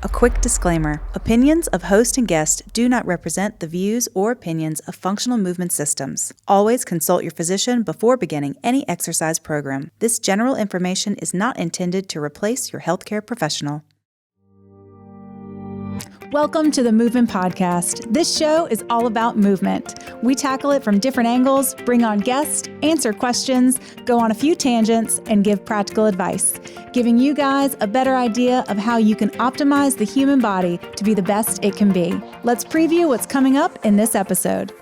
A quick disclaimer. Opinions of host and guest do not represent the views or opinions of Functional Movement Systems. Always consult your physician before beginning any exercise program. This general information is not intended to replace your healthcare professional. Welcome to the Movement Podcast. This show is all about movement. We tackle it from different angles, bring on guests, answer questions, go on a few tangents, and give practical advice, giving you guys a better idea of how you can optimize the human body to be the best it can be. Let's preview what's coming up in this episode.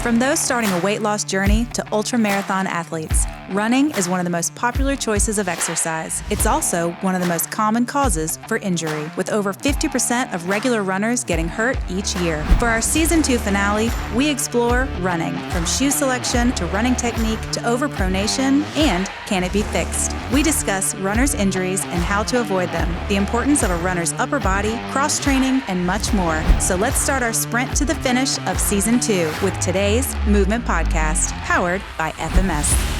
From those starting a weight loss journey to ultramarathon athletes, running is one of the most popular choices of exercise. It's also one of the most common causes for injury, with over 50% of regular runners getting hurt each year. For our Season 2 finale, we explore running, from shoe selection to running technique to overpronation and can it be fixed. We discuss runners' injuries and how to avoid them, the importance of a runner's upper body, cross-training, and much more. So let's start our sprint to the finish of Season 2 with today's Movement Podcast, powered by FMS.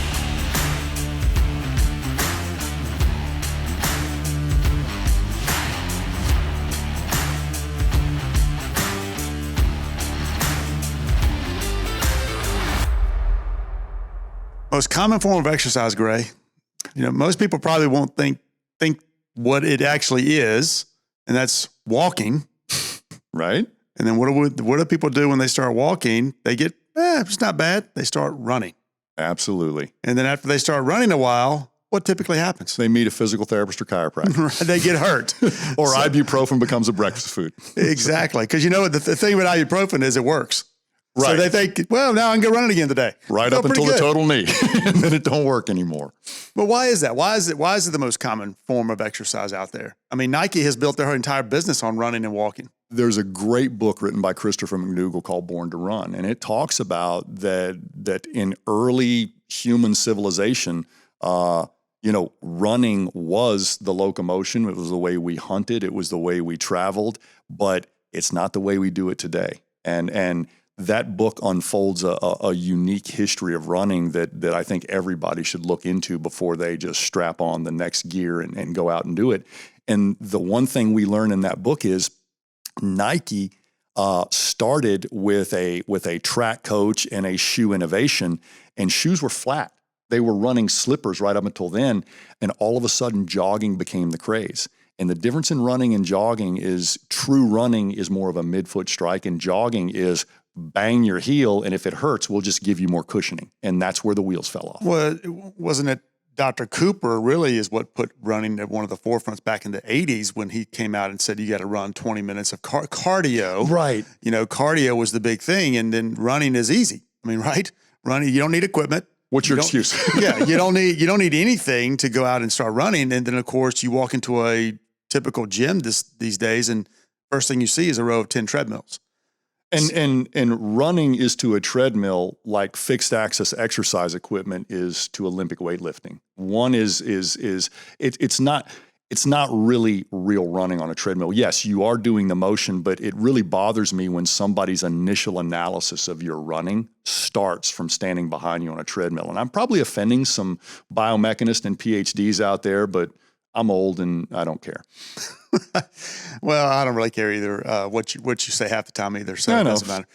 Most common form of exercise, Gray. Most people probably won't think what it actually is, and that's walking, right? And then what do people do when they start walking? They get, it's not bad. They start running. Absolutely. And then after they start running a while, what typically happens? They meet a physical therapist or chiropractor. They get hurt. Or ibuprofen becomes a breakfast food. Exactly. Because the thing about ibuprofen is it works. Right. So they think, well, now I can go running again today. Right up until the total knee. And then it don't work anymore. But why is that? Why is it the most common form of exercise out there? I mean, Nike has built their entire business on running and walking. There's a great book written by Christopher McDougall called Born to Run. And it talks about that in early human civilization, running was the locomotion. It was the way we hunted. It was the way we traveled. But it's not the way we do it today. And that book unfolds a unique history of running that I think everybody should look into before they just strap on the next gear and go out and do it. And the one thing we learn in that book is Nike started with a track coach and a shoe innovation, and shoes were flat. They were running slippers right up until then, and all of a sudden jogging became the craze. And the difference in running and jogging is true running is more of a midfoot strike, and jogging is bang your heel, and if it hurts, we'll just give you more cushioning. And that's where the wheels fell off. Well, wasn't it Dr. Cooper really is what put running at one of the forefronts back in the 80s when he came out and said you got to run 20 minutes of cardio. Right. Cardio was the big thing, and then running is easy. I mean, right? Running, you don't need equipment. What's your excuse? Yeah, you don't need anything to go out and start running. And then, of course, you walk into a typical gym these days, and first thing you see is a row of 10 treadmills. And running is to a treadmill like fixed access exercise equipment is to Olympic weightlifting. One it's not really real running on a treadmill. Yes, you are doing the motion, but it really bothers me when somebody's initial analysis of your running starts from standing behind you on a treadmill. And I'm probably offending some biomechanists and PhDs out there, but I'm old and I don't care. Well, I don't really care either what you say half the time either, so it doesn't matter.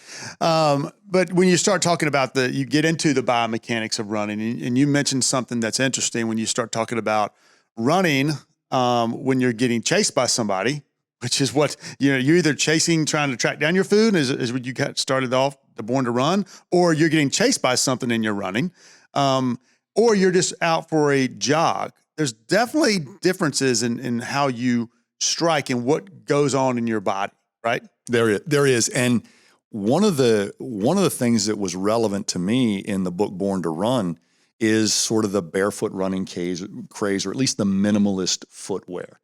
But when you start talking about you get into the biomechanics of running, and you mentioned something that's interesting when you start talking about running when you're getting chased by somebody, which is what, you're either trying to track down your food, is what you got started off, the Born to Run, or you're getting chased by something and you're running, or you're just out for a jog. There's definitely differences in how you strike and what goes on in your body, right? There is. And one of the things that was relevant to me in the book Born to Run is sort of the barefoot running craze, or at least the minimalist footwear.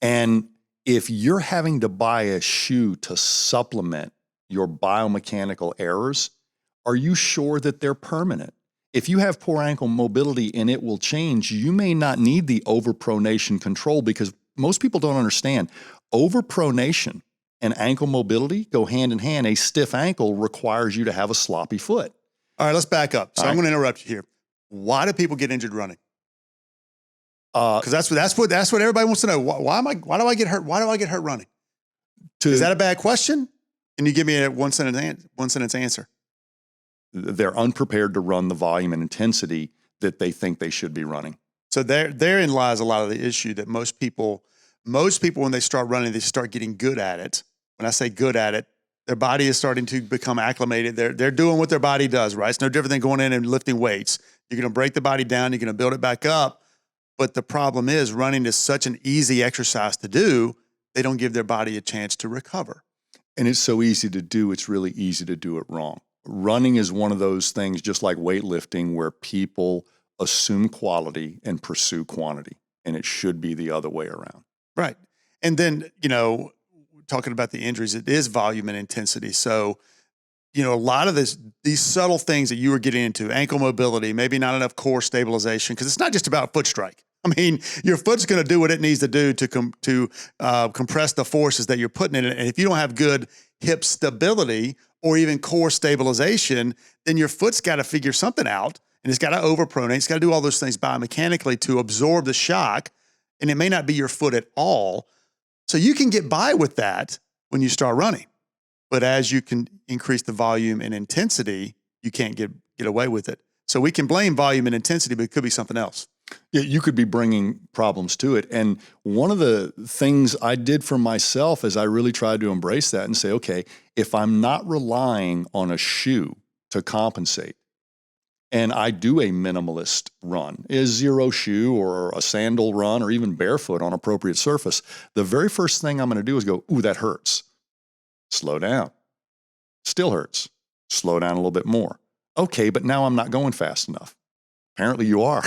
And if you're having to buy a shoe to supplement your biomechanical errors, are you sure that they're permanent? If you have poor ankle mobility and it will change, you may not need the overpronation control, because most people don't understand. Overpronation and ankle mobility go hand in hand. A stiff ankle requires you to have a sloppy foot. All right, let's back up. So I'm going to interrupt you here. Why do people get injured running? Because that's what everybody wants to know. Why do I get hurt? Why do I get hurt running? Is that a bad question? Can you give me a one sentence answer? They're unprepared to run the volume and intensity that they think they should be running. So therein lies a lot of the issue that most people when they start running, they start getting good at it. When I say good at it, their body is starting to become acclimated. They're doing what their body does, right? It's no different than going in and lifting weights. You're going to break the body down. You're going to build it back up. But the problem is running is such an easy exercise to do. They don't give their body a chance to recover. And it's so easy to do. It's really easy to do it wrong. Running is one of those things, just like weightlifting, where people assume quality and pursue quantity. And it should be the other way around. Right. And then, talking about the injuries, it is volume and intensity. So, a lot of these subtle things that you were getting into, ankle mobility, maybe not enough core stabilization, because it's not just about foot strike. I mean, your foot's going to do what it needs to do to compress the forces that you're putting in it. And if you don't have good hip stability or even core stabilization, then your foot's got to figure something out, and it's got to overpronate. It's got to do all those things biomechanically to absorb the shock, and it may not be your foot at all. So you can get by with that when you start running. But as you can increase the volume and intensity, you can't get away with it. So we can blame volume and intensity, but it could be something else. Yeah, you could be bringing problems to it. And one of the things I did for myself is I really tried to embrace that and say, okay, if I'm not relying on a shoe to compensate, and I do a minimalist run, a zero shoe or a sandal run or even barefoot on appropriate surface, the very first thing I'm going to do is go, ooh, that hurts. Slow down. Still hurts. Slow down a little bit more. Okay, but now I'm not going fast enough. Apparently you are.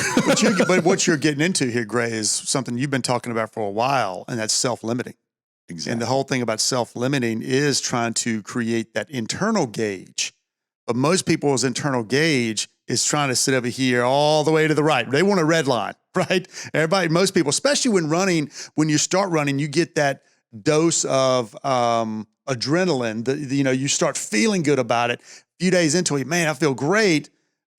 But what you're getting into here, Gray, is something you've been talking about for a while, and that's self-limiting. Exactly. And the whole thing about self-limiting is trying to create that internal gauge. But most people's internal gauge is trying to sit over here all the way to the right. They want a red line, right? Most people, especially when you start running, you get that dose of adrenaline. You start feeling good about it. A few days into it, man, I feel great.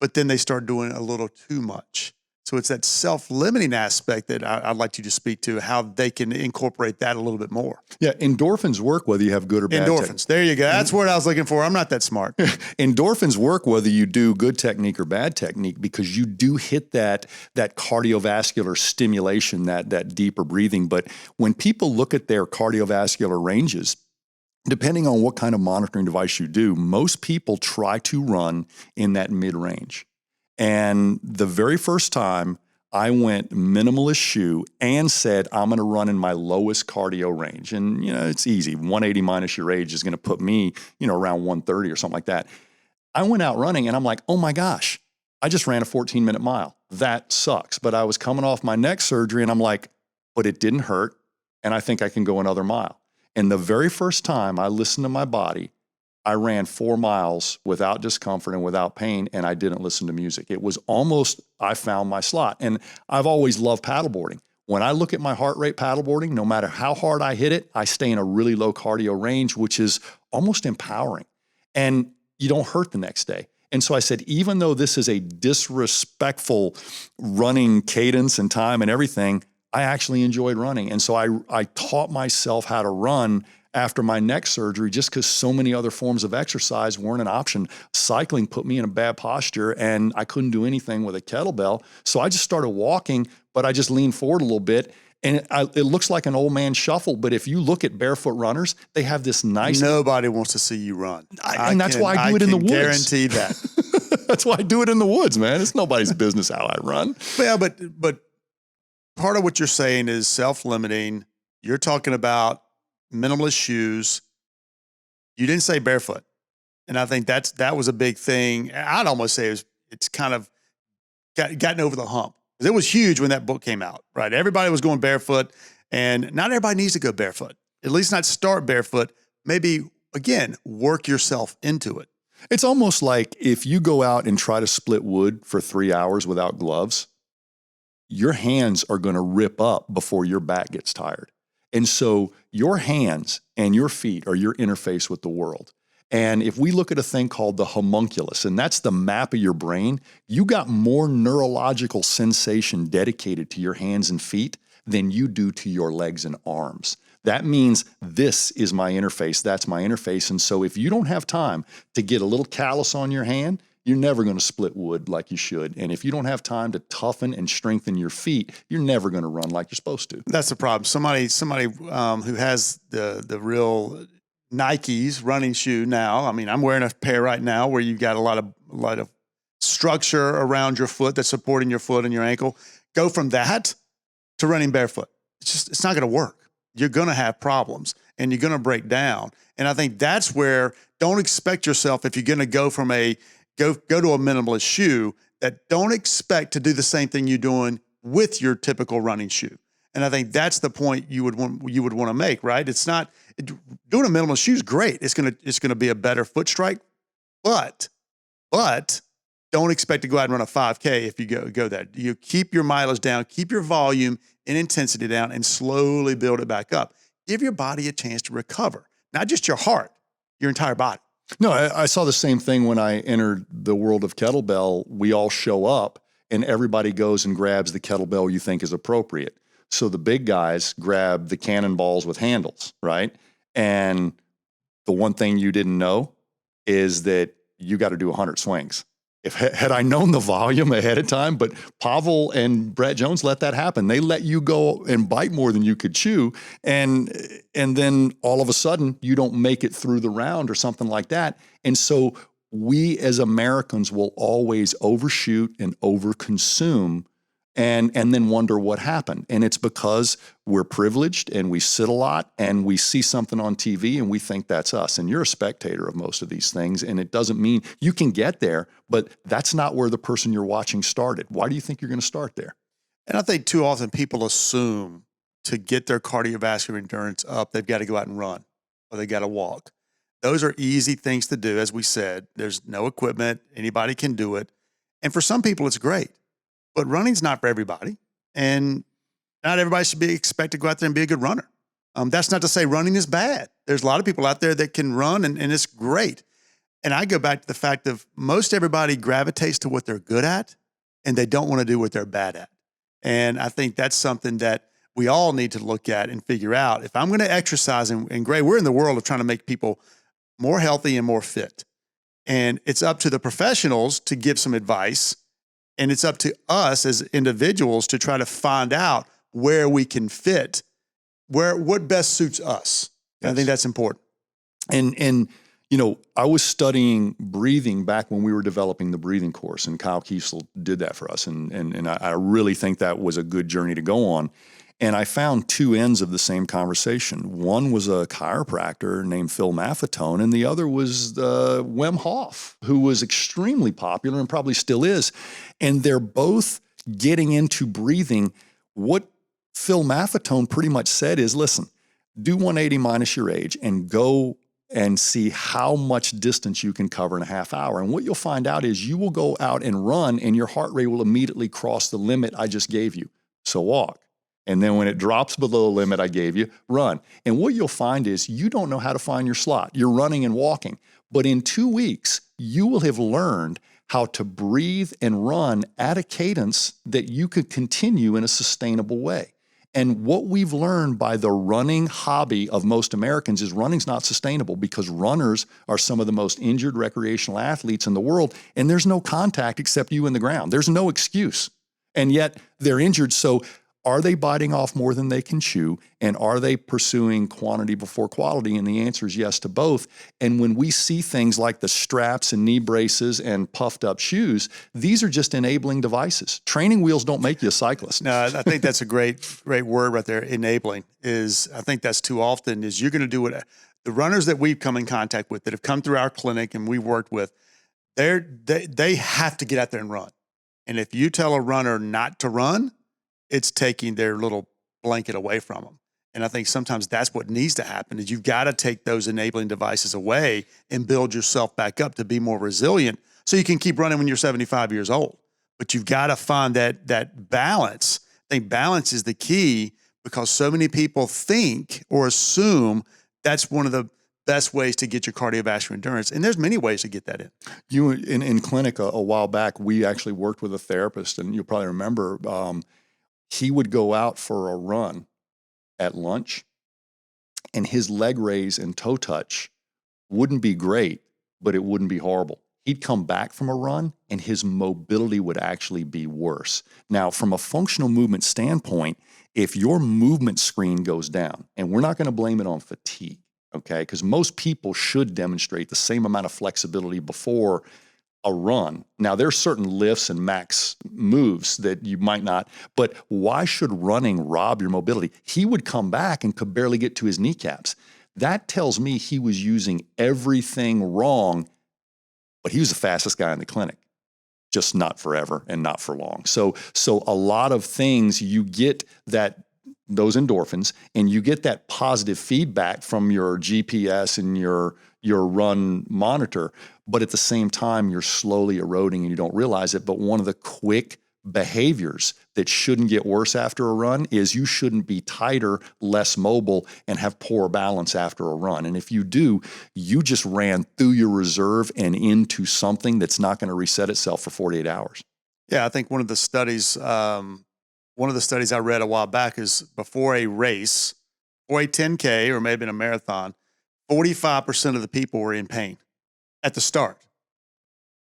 But then they start doing a little too much. So it's that self-limiting aspect that I'd like you to speak to, how they can incorporate that a little bit more. Yeah, endorphins work whether you have good or bad endorphins. There you go. That's what I was looking for. I'm not that smart. Endorphins work whether you do good technique or bad technique, because you do hit that cardiovascular stimulation, that deeper breathing. But when people look at their cardiovascular ranges, depending on what kind of monitoring device you do, most people try to run in that mid-range. And the very first time I went minimalist shoe and said, I'm going to run in my lowest cardio range. And, it's easy. 180 minus your age is going to put me, around 130 or something like that. I went out running and I'm like, oh my gosh, I just ran a 14-minute mile. That sucks. But I was coming off my neck surgery and I'm like, but it didn't hurt. And I think I can go another mile. And the very first time I listened to my body, I ran 4 miles without discomfort and without pain, and I didn't listen to music. It was almost, I found my slot. And I've always loved paddleboarding. When I look at my heart rate paddleboarding, no matter how hard I hit it, I stay in a really low cardio range, which is almost empowering. And you don't hurt the next day. And so I said, even though this is a disrespectful running cadence and time and everything, I actually enjoyed running. And so I taught myself how to run after my neck surgery, just because so many other forms of exercise weren't an option. Cycling put me in a bad posture and I couldn't do anything with a kettlebell. So I just started walking, but I just leaned forward a little bit. And it looks like an old man shuffle, but if you look at barefoot runners, they have this nice... Nobody wants to see you run. And that's why I do it in the woods. I guarantee that. That's why I do it in the woods, man. It's nobody's business how I run. Yeah, but part of what you're saying is self-limiting. You're talking about minimalist shoes. You didn't say barefoot. And I think that was a big thing. I'd almost say it's kind of gotten over the hump. It was huge when that book came out, right? Everybody was going barefoot, and not everybody needs to go barefoot. At least not start barefoot. Maybe, again, work yourself into it. It's almost like if you go out and try to split wood for 3 hours without gloves, your hands are going to rip up before your back gets tired. And so your hands and your feet are your interface with the world. And if we look at a thing called the homunculus, and that's the map of your brain, you got more neurological sensation dedicated to your hands and feet than you do to your legs and arms. That means this is my interface, that's my interface. And so if you don't have time to get a little callus on your hand, you're never going to split wood like you should. And if you don't have time to toughen and strengthen your feet, you're never going to run like you're supposed to. That's the problem. Somebody who has the real Nikes running shoe now. I mean, I'm wearing a pair right now where you've got a lot of structure around your foot that's supporting your foot and your ankle. Go from that to running barefoot. It's not going to work. You're going to have problems and you're going to break down. And I think that's where, don't expect yourself, if you're going to go from go to a minimalist shoe, that don't expect to do the same thing you're doing with your typical running shoe. And I think that's the point you would want to make, right? It's not, doing a minimalist shoe is great. It's going to be a better foot strike, but don't expect to go out and run a 5K if you go that. You keep your mileage down, keep your volume and intensity down, and slowly build it back up. Give your body a chance to recover, not just your heart, your entire body. No, I saw the same thing when I entered the world of kettlebell. We all show up and everybody goes and grabs the kettlebell you think is appropriate. So the big guys grab the cannonballs with handles, right? And the one thing you didn't know is that you got to do 100 swings. Had I known the volume ahead of time, but Pavel and Brett Jones let that happen. They let you go and bite more than you could chew. And then all of a sudden you don't make it through the round or something like that. And so we as Americans will always overshoot and overconsume and then wonder what happened. And it's because we're privileged and we sit a lot and we see something on TV and we think that's us. And you're a spectator of most of these things. And it doesn't mean you can get there, but that's not where the person you're watching started. Why do you think you're going to start there? And I think too often people assume to get their cardiovascular endurance up, they've got to go out and run or they got to walk. Those are easy things to do. As we said, there's no equipment. Anybody can do it. And for some people, it's great. But running's not for everybody, and not everybody should be expected to go out there and be a good runner. That's not to say running is bad. There's a lot of people out there that can run, and it's great. And I go back to the fact of most everybody gravitates to what they're good at, and they don't want to do what they're bad at. And I think that's something that we all need to look at and figure out. If I'm going to exercise, and Gray, we're in the world of trying to make people more healthy and more fit. And it's up to the professionals to give some advice. And it's up to us as individuals to try to find out where we can fit, what best suits us. Yes. I think that's important. And I was studying breathing back when we were developing the breathing course, and Kyle Kiesel did that for us. And I really think that was a good journey to go on. And I found two ends of the same conversation. One was a chiropractor named Phil Maffetone, and the other was Wim Hof, who was extremely popular and probably still is. And they're both getting into breathing. What Phil Maffetone pretty much said is, listen, do 180 minus your age and go and see how much distance you can cover in a half hour. And what you'll find out is you will go out and run and your heart rate will immediately cross the limit I just gave you. So walk. And then when it drops below the limit I gave you, run. And what you'll find is you don't know how to find your slot. You're running and walking. But in 2 weeks, you will have learned how to breathe and run at a cadence that you could continue in a sustainable way. And what we've learned by the running hobby of most Americans is running's not sustainable because runners are some of the most injured recreational athletes in the world, and there's no contact except you in the ground. There's no excuse. And yet they're injured. So are they biting off more than they can chew? And are they pursuing quantity before quality? And the answer is yes to both. And when we see things like the straps and knee braces and puffed up shoes, these are just enabling devices. Training wheels don't make you a cyclist. No, I think that's a great word right there. Enabling I think that's too often is you're going to do what the runners that we've come in contact with that have come through our clinic and we've worked with, they have to get out there and run. And if you tell a runner not to run, it's taking their little blanket away from them. And I think sometimes that's what needs to happen is you've got to take those enabling devices away and build yourself back up to be more resilient so you can keep running when you're 75 years old. But you've got to find that balance. I think balance is the key because so many people think or assume that's one of the best ways to get your cardiovascular endurance. And there's many ways to get that in. You in clinic a while back, we actually worked with a therapist, and you'll probably remember he would go out for a run at lunch, and his leg raise and toe touch wouldn't be great, but it wouldn't be horrible. He'd come back from a run and his mobility would actually be worse. Now, from a functional movement standpoint, if your movement screen goes down, and we're not going to blame it on fatigue, okay, because most people should demonstrate the same amount of flexibility before a run. Now, there's certain lifts and max moves that you might not, but why should running rob your mobility? He would come back and could barely get to his kneecaps. That tells me he was using everything wrong, but he was the fastest guy in the clinic, just not forever and not for long. So a lot of things, you get those endorphins, and you get that positive feedback from your GPS and your run monitor, but at the same time, you're slowly eroding and you don't realize it. But one of the quick behaviors that shouldn't get worse after a run is you shouldn't be tighter, less mobile, and have poor balance after a run. And if you do, you just ran through your reserve and into something that's not going to reset itself for 48 hours. Yeah, I think one of the studies I read a while back is before a race, or a 10K or maybe in a marathon, 45% of the people were in pain at the start.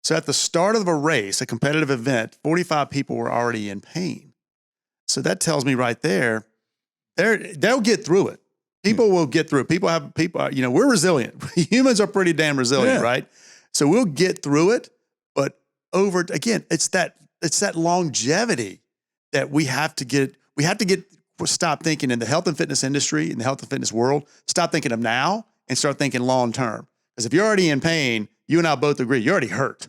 So at the start of a race, a competitive event, 45 people were already in pain. So that tells me right there, they'll get through it. People will get through it. We're resilient. Humans are pretty damn resilient, right? So we'll get through it. But it's that longevity that we have to stop thinking in the health and fitness industry, in the health and fitness world, stop thinking of now and start thinking long-term. Because if you're already in pain, you and I both agree, you're already hurt.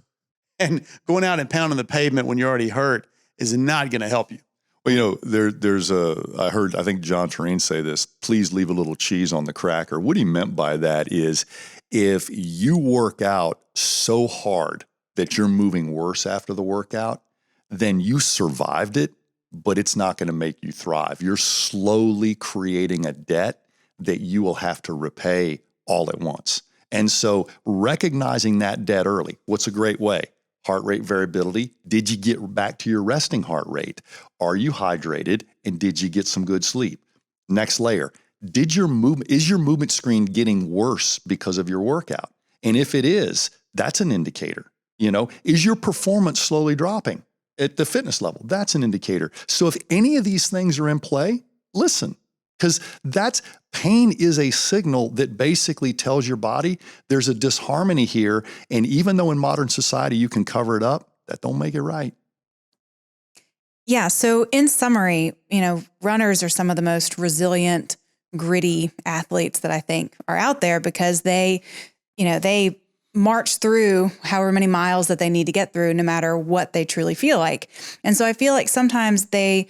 And going out and pounding the pavement when you're already hurt is not going to help you. Well, I think John Tureen say this, please leave a little cheese on the cracker. What he meant by that is if you work out so hard that you're moving worse after the workout, then you survived it, but it's not going to make you thrive. You're slowly creating a debt that you will have to repay all at once. And so recognizing that debt early, what's a great way? Heart rate variability. Did you get back to your resting heart rate? Are you hydrated? And did you get some good sleep? Next layer, is your movement screen getting worse because of your workout? And if it is, that's an indicator. Is your performance slowly dropping at the fitness level? That's an indicator. So if any of these things are in play, listen. Because pain is a signal that basically tells your body there's a disharmony here. And even though in modern society you can cover it up, that don't make it right. Yeah. So in summary, runners are some of the most resilient, gritty athletes that I think are out there because they march through however many miles that they need to get through, no matter what they truly feel like. And so I feel like sometimes they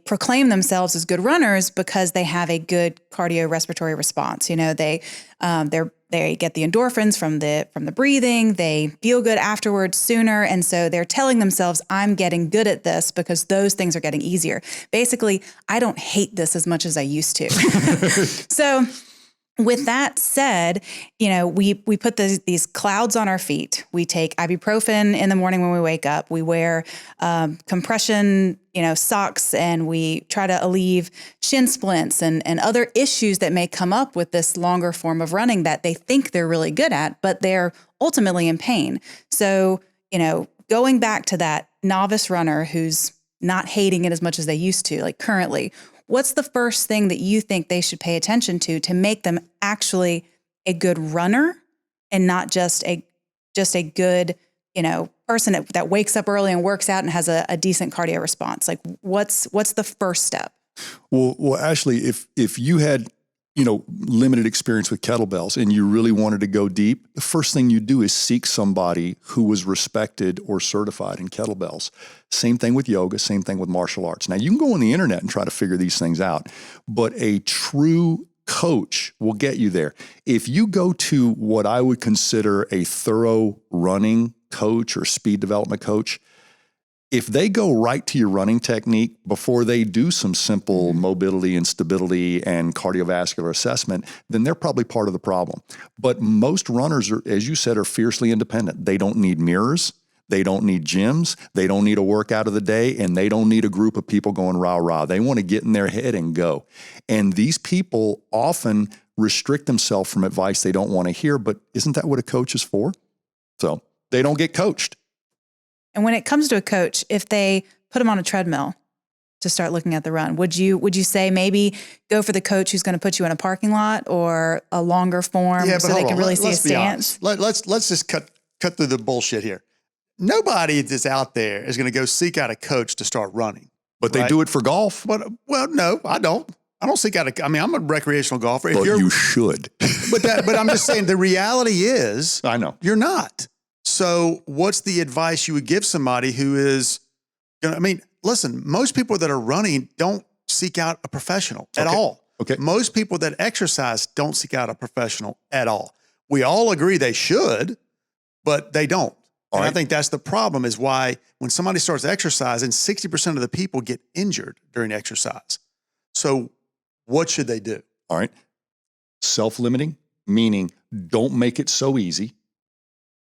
proclaim themselves as good runners because they have a good cardiorespiratory response. They get the endorphins from the breathing. They feel good afterwards sooner. And so they're telling themselves, I'm getting good at this because those things are getting easier. Basically, I don't hate this as much as I used to. So with that said, we put these clouds on our feet. We take ibuprofen in the morning when we wake up. We wear compression, socks, and we try to alleviate shin splints and other issues that may come up with this longer form of running that they think they're really good at, but they're ultimately in pain. So, going back to that novice runner who's not hating it as much as they used to, like currently, what's the first thing that you think they should pay attention to make them actually a good runner and not just a good, person that wakes up early and works out and has a decent cardio response? Like what's the first step? Well, Ashley, if you had, limited experience with kettlebells and you really wanted to go deep, the first thing you do is seek somebody who was respected or certified in kettlebells. Same thing with yoga, same thing with martial arts. Now you can go on the internet and try to figure these things out, but a true coach will get you there. If you go to what I would consider a thorough running coach or speed development coach, If they go right to your running technique before they do some simple mobility and stability and cardiovascular assessment, then they're probably part of the problem. But most runners, are, as you said, are fiercely independent. They don't need mirrors. They don't need gyms. They don't need a workout of the day, and they don't need a group of people going rah, rah. They want to get in their head and go. And these people often restrict themselves from advice they don't want to hear, but isn't that what a coach is for? So they don't get coached. And when it comes to a coach, if they put them on a treadmill to start looking at the run, would you say maybe go for the coach who's going to put you in a parking lot or a longer form so they can really see a stance? Let's just cut through the bullshit here. Nobody that's out there is going to go seek out a coach to start running. But they do it for golf. Well, no, I don't. I don't seek out I'm a recreational golfer. Well, you should. But I'm just saying the reality is, I know you're not. So what's the advice you would give somebody who is, listen, most people that are running don't seek out a professional at all. Okay. Most people that exercise don't seek out a professional at all. We all agree they should, but they don't. And I think that's the problem, is why when somebody starts exercising, 60% of the people get injured during exercise. So what should they do? All right. Self-limiting, meaning don't make it so easy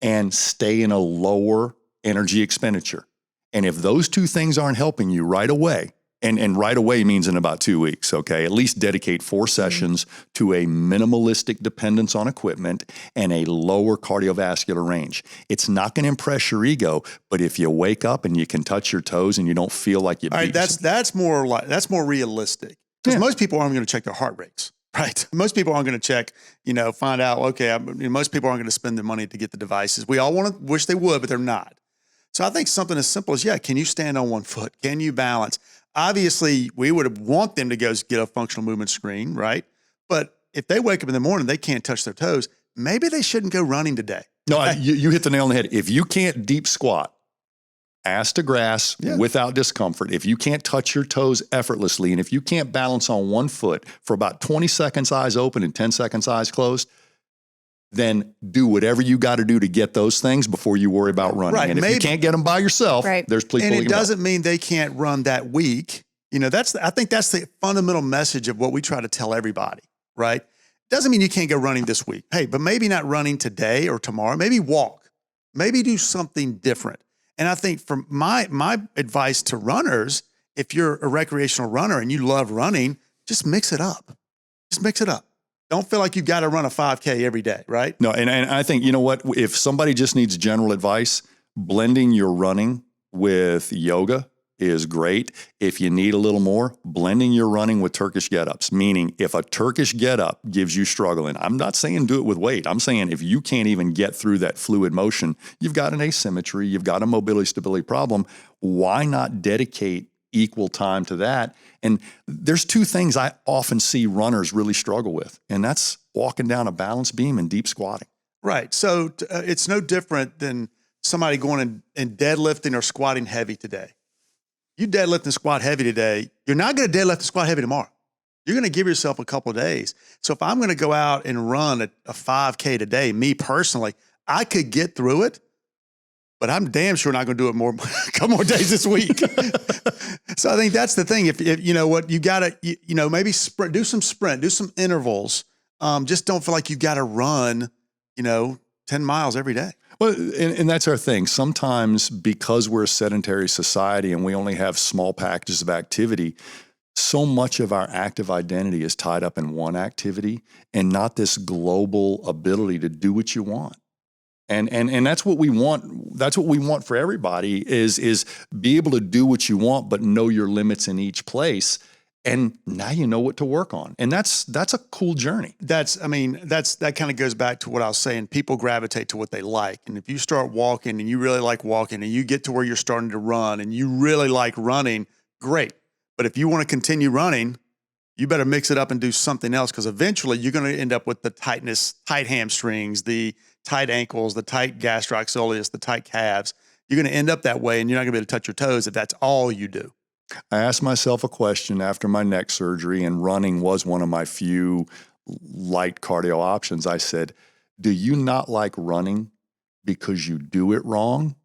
and stay in a lower energy expenditure. And if those two things aren't helping you right away, and right away means in about 2 weeks, okay? At least dedicate 4 sessions to a minimalistic dependence on equipment and a lower cardiovascular range. It's not going to impress your ego, but if you wake up and you can touch your toes and you don't feel like you beat yourself. That's more realistic. Because most people aren't going to check their heart rates, right? Most people aren't going to check, find out, most people aren't going to spend the money to get the devices. We all wish they would, but they're not. So I think something as simple as, can you stand on one foot? Can you balance? Obviously, we would want them to go get a functional movement screen, right? But if they wake up in the morning, they can't touch their toes, maybe they shouldn't go running today. No, you hit the nail on the head. If you can't deep squat, ass to grass without discomfort, if you can't touch your toes effortlessly, and if you can't balance on one foot for about 20 seconds eyes open and 10 seconds eyes closed, then do whatever you got to do to get those things before you worry about running. Right. And if you can't get them by yourself, there's people. And it doesn't mean they can't run that week. I think that's the fundamental message of what we try to tell everybody, right? Doesn't mean you can't go running this week. Hey, but maybe not running today or tomorrow. Maybe walk. Maybe do something different. And I think from my advice to runners, if you're a recreational runner and you love running, just mix it up. Just mix it up. Don't feel like you've got to run a 5K every day, right? No, and I think, if somebody just needs general advice, blending your running with yoga is great. If you need a little more, blending your running with Turkish get-ups, meaning if a Turkish get-up gives you struggling, I'm not saying do it with weight. I'm saying if you can't even get through that fluid motion, you've got an asymmetry, you've got a mobility stability problem, why not dedicate equal time to that? And there's 2 things I often see runners really struggle with, and that's walking down a balance beam and deep squatting. Right. So it's no different than somebody going and deadlifting or squatting heavy today. You deadlift and squat heavy today, you're not going to deadlift and squat heavy tomorrow. You're going to give yourself a couple of days. So if I'm going to go out and run a 5K today, me personally, I could get through it, but I'm damn sure not going to do it a couple more days this week. So I think that's the thing. If you know what, you got to, maybe do some intervals. Just don't feel like you've got to run, 10 miles every day. Well, and that's our thing. Sometimes because we're a sedentary society and we only have small packages of activity, so much of our active identity is tied up in one activity and not this global ability to do what you want. And that's what we want. That's what we want for everybody is be able to do what you want, but know your limits in each place. And now you know what to work on. And that's a cool journey. That kind of goes back to what I was saying. People gravitate to what they like. And if you start walking and you really like walking and you get to where you're starting to run and you really like running, great. But if you want to continue running, you better mix it up and do something else, because eventually you're going to end up with the tight hamstrings, the tight ankles, the tight gastrocnemius, the tight calves. You're going to end up that way, and you're not going to be able to touch your toes if that's all you do. I asked myself a question after my neck surgery, and running was one of my few light cardio options. I said, do you not like running because you do it wrong,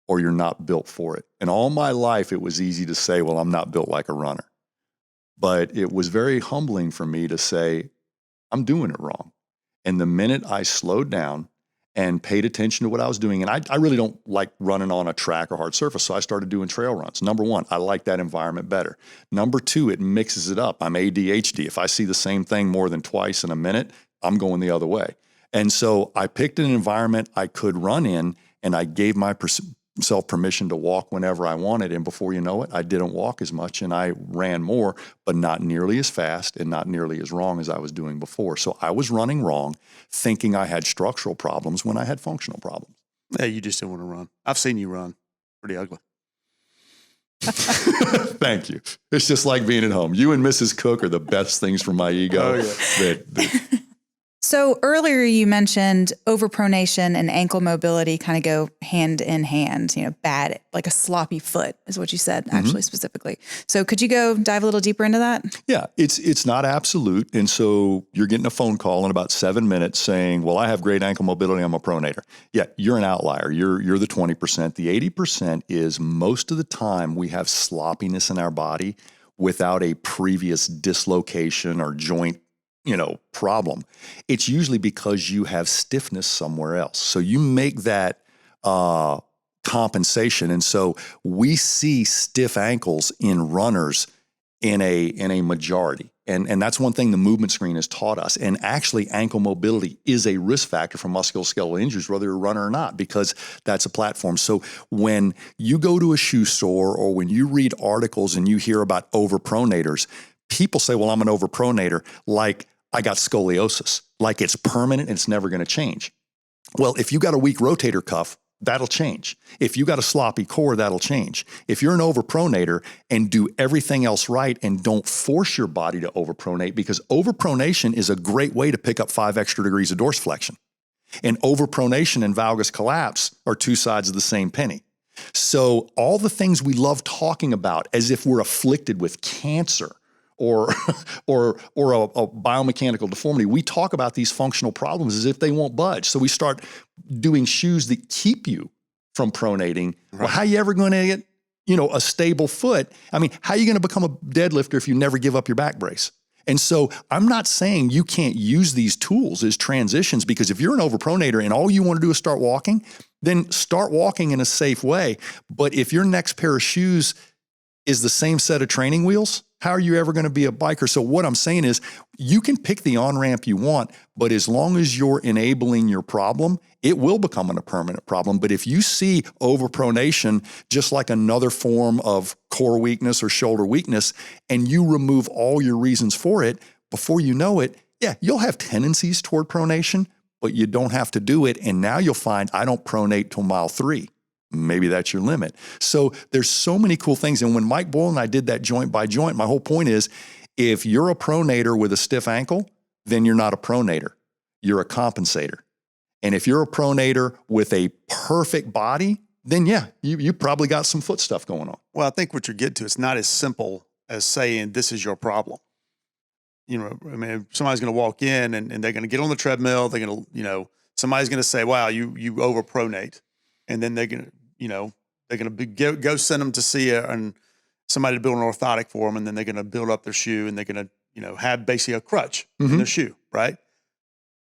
or you're not built for it. And all my life, it was easy to say, well, I'm not built like a runner. But it was very humbling for me to say, I'm doing it wrong. And the minute I slowed down and paid attention to what I was doing, and I really don't like running on a track or hard surface, so I started doing trail runs. Number one, I like that environment better. Number two, it mixes it up. I'm ADHD. If I see the same thing more than twice in a minute, I'm going the other way. And so I picked an environment I could run in, and I gave myself permission to walk whenever I wanted. And before you know it, I didn't walk as much and I ran more, but not nearly as fast and not nearly as wrong as I was doing before. So I was running wrong, thinking I had structural problems when I had functional problems. Yeah, you just didn't want to run. I've seen you run. Pretty ugly. Thank you. It's just like being at home. You and Mrs. Cook are the best things for my ego. Oh, yeah. So earlier you mentioned overpronation and ankle mobility kind of go hand in hand, bad, like a sloppy foot is what you said, actually specifically. So could you dive a little deeper into that? Yeah, it's not absolute. And so you're getting a phone call in about 7 minutes saying, well, I have great ankle mobility, I'm a pronator. Yeah, you're an outlier. You're the 20%. The 80% is most of the time we have sloppiness in our body without a previous dislocation or joint problem. It's usually because you have stiffness somewhere else. So you make that compensation. And so we see stiff ankles in runners in a majority. And that's one thing the movement screen has taught us. And actually ankle mobility is a risk factor for musculoskeletal injuries, whether you're a runner or not, because that's a platform. So when you go to a shoe store or when you read articles and you hear about overpronators, people say, well, I'm an overpronator, like I got scoliosis, like it's permanent and it's never going to change. Well, if you got a weak rotator cuff, that'll change. If you got a sloppy core, that'll change. If you're an overpronator and do everything else right and don't force your body to overpronate, because overpronation is a great way to pick up 5 extra degrees of dorsiflexion. And overpronation and valgus collapse are two sides of the same penny. So all the things we love talking about as if we're afflicted with cancer or a biomechanical deformity, we talk about these functional problems as if they won't budge. So we start doing shoes that keep you from pronating. Right. Well, how are you ever going to get, a stable foot? I mean, how are you going to become a deadlifter if you never give up your back brace? And so I'm not saying you can't use these tools as transitions, because if you're an overpronator and all you want to do is start walking, then start walking in a safe way. But if your next pair of shoes is the same set of training wheels, how are you ever going to be a biker? So what I'm saying is you can pick the on-ramp you want, but as long as you're enabling your problem, it will become a permanent problem. But if you see overpronation just like another form of core weakness or shoulder weakness, and you remove all your reasons for it, before you know it, yeah, you'll have tendencies toward pronation, but you don't have to do it. And now you'll find I don't pronate till mile 3. Maybe that's your limit. So there's so many cool things. And when Mike Boyle and I did that joint by joint, my whole point is if you're a pronator with a stiff ankle, then you're not a pronator. You're a compensator. And if you're a pronator with a perfect body, then yeah, you probably got some foot stuff going on. Well, I think what you're getting to, it's not as simple as saying this is your problem. Somebody's going to walk in and they're going to get on the treadmill. They're going to, somebody's going to say, wow, you overpronate. And then they're going to, go send them to see somebody to build an orthotic for them. And then they're going to build up their shoe and they're going to, have basically a crutch in their shoe, right?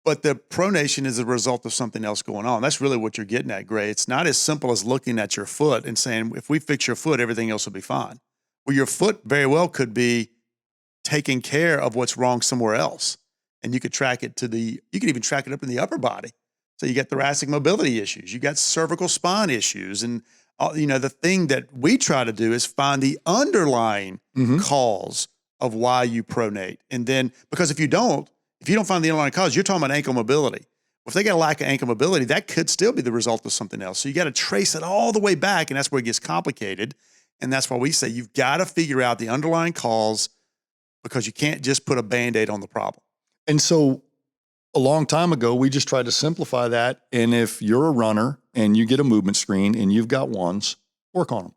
But the pronation is a result of something else going on. That's really what you're getting at, Gray. It's not as simple as looking at your foot and saying, if we fix your foot, everything else will be fine. Well, your foot very well could be taking care of what's wrong somewhere else. And you could track it you could even track it up in the upper body. So you got thoracic mobility issues, you got cervical spine issues. And, the thing that we try to do is find the underlying cause of why you pronate. And then, because if you don't find the underlying cause, you're talking about ankle mobility. Well, if they got a lack of ankle mobility, that could still be the result of something else. So you got to trace it all the way back. And that's where it gets complicated. And that's why we say you've got to figure out the underlying cause, because you can't just put a Band-Aid on the problem. And so a long time ago, we just tried to simplify that. And if you're a runner and you get a movement screen and you've got ones, work on them.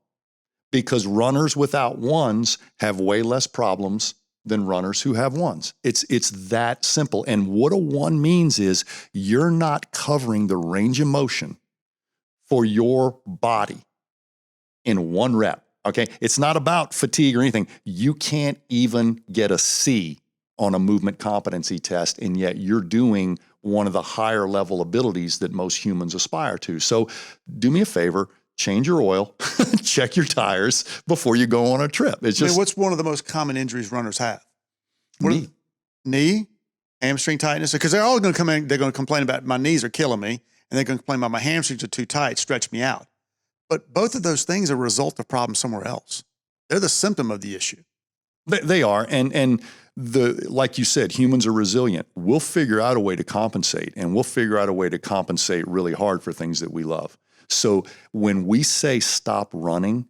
Because runners without ones have way less problems than runners who have ones. It's that simple. And what a one means is you're not covering the range of motion for your body. in 1 rep. Okay. It's not about fatigue or anything. You can't even get a C on a movement competency test, and yet you're doing one of the higher level abilities that most humans aspire to. So do me a favor, change your oil, check your tires before you go on a trip. It's just, what's one of the most common injuries runners have? Knee. Hamstring tightness? Because they're all going to come in, they're going to complain about my knees are killing me, and they're going to complain about my hamstrings are too tight, stretch me out. But both of those things are a result of problems somewhere else. They're the symptom of the issue. They are. And like you said, humans are resilient. We'll figure out a way to compensate, and we'll figure out a way to compensate really hard for things that we love. So when we say stop running,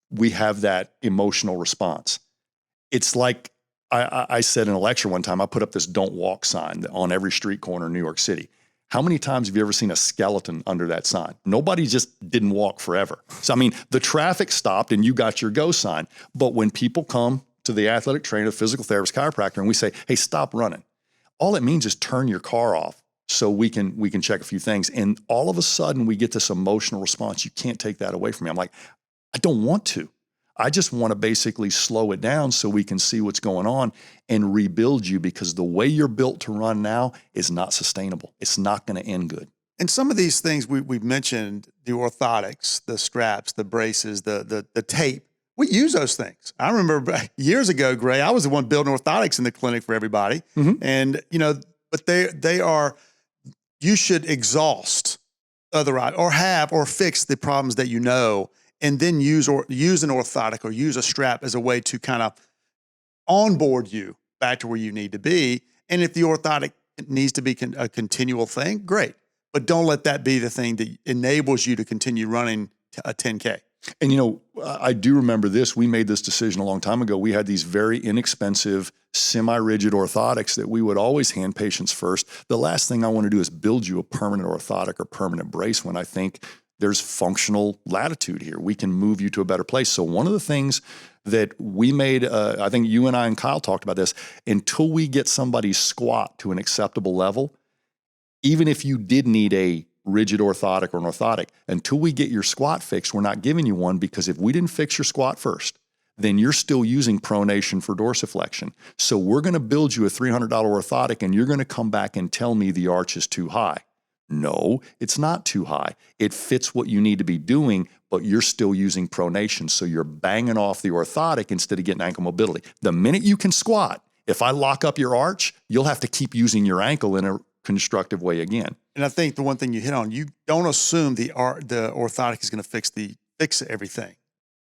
we have that emotional response. It's like I said in a lecture one time, I put up this don't walk sign on every street corner in New York City. How many times have you ever seen a skeleton under that sign? Nobody just didn't walk forever. So, I mean, the traffic stopped and you got your go sign. But when people come to the athletic trainer, physical therapist, chiropractor, and we say, hey, stop running, all it means is turn your car off so we can check a few things. And all of a sudden we get this emotional response. You can't take that away from me. I'm like, I don't want to. I just want to basically slow it down so we can see what's going on and rebuild you, because the way you're built to run now is not sustainable. It's not going to end good. And some of these things we've mentioned, the orthotics, the straps, the braces, the tape, we use those things. I remember years ago, Gray, I was the one building orthotics in the clinic for everybody. Mm-hmm. And, but they are, you should exhaust other or fix the problems that you know, and then use an orthotic or use a strap as a way to kind of onboard you back to where you need to be. And if the orthotic needs to be a continual thing, great. But don't let that be the thing that enables you to continue running a 10K. And, I do remember this. We made this decision a long time ago. We had these very inexpensive, semi-rigid orthotics that we would always hand patients first. The last thing I want to do is build you a permanent orthotic or permanent brace when I think there's functional latitude here. We can move you to a better place. So one of the things that we made, I think you and I and Kyle talked about this, until we get somebody's squat to an acceptable level, even if you did need a rigid orthotic or an orthotic, until we get your squat fixed, we're not giving you one, because if we didn't fix your squat first, then you're still using pronation for dorsiflexion. So we're going to build you a $300 orthotic, and you're going to come back and tell me the arch is too high. No, it's not too high. It fits what you need to be doing, but you're still using pronation. So you're banging off the orthotic instead of getting ankle mobility. The minute you can squat, if I lock up your arch, you'll have to keep using your ankle in a constructive way again. And I think the one thing you hit on, you don't assume the orthotic is going to fix everything,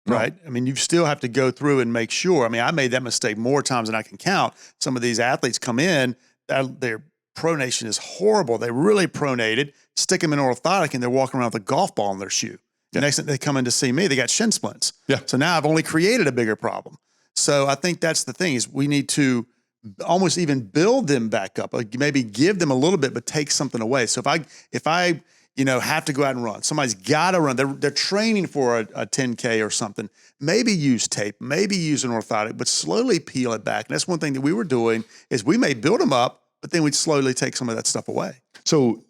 right? No. I mean, you still have to go through and make sure. I mean, I made that mistake more times than I can count. Some of these athletes come in, their pronation is horrible. They really pronated, stick them in orthotic, and they're walking around with a golf ball in their shoe. The next thing they come in to see me, they got shin splints. Yeah. So now I've only created a bigger problem. So I think that's the thing, is we need to almost even build them back up, like maybe give them a little bit, but take something away. So if I have to go out and run, somebody's got to run, they're training for a 10K or something, maybe use tape, maybe use an orthotic, but slowly peel it back. And that's one thing that we were doing, is we may build them up, but then we'd slowly take some of that stuff away. So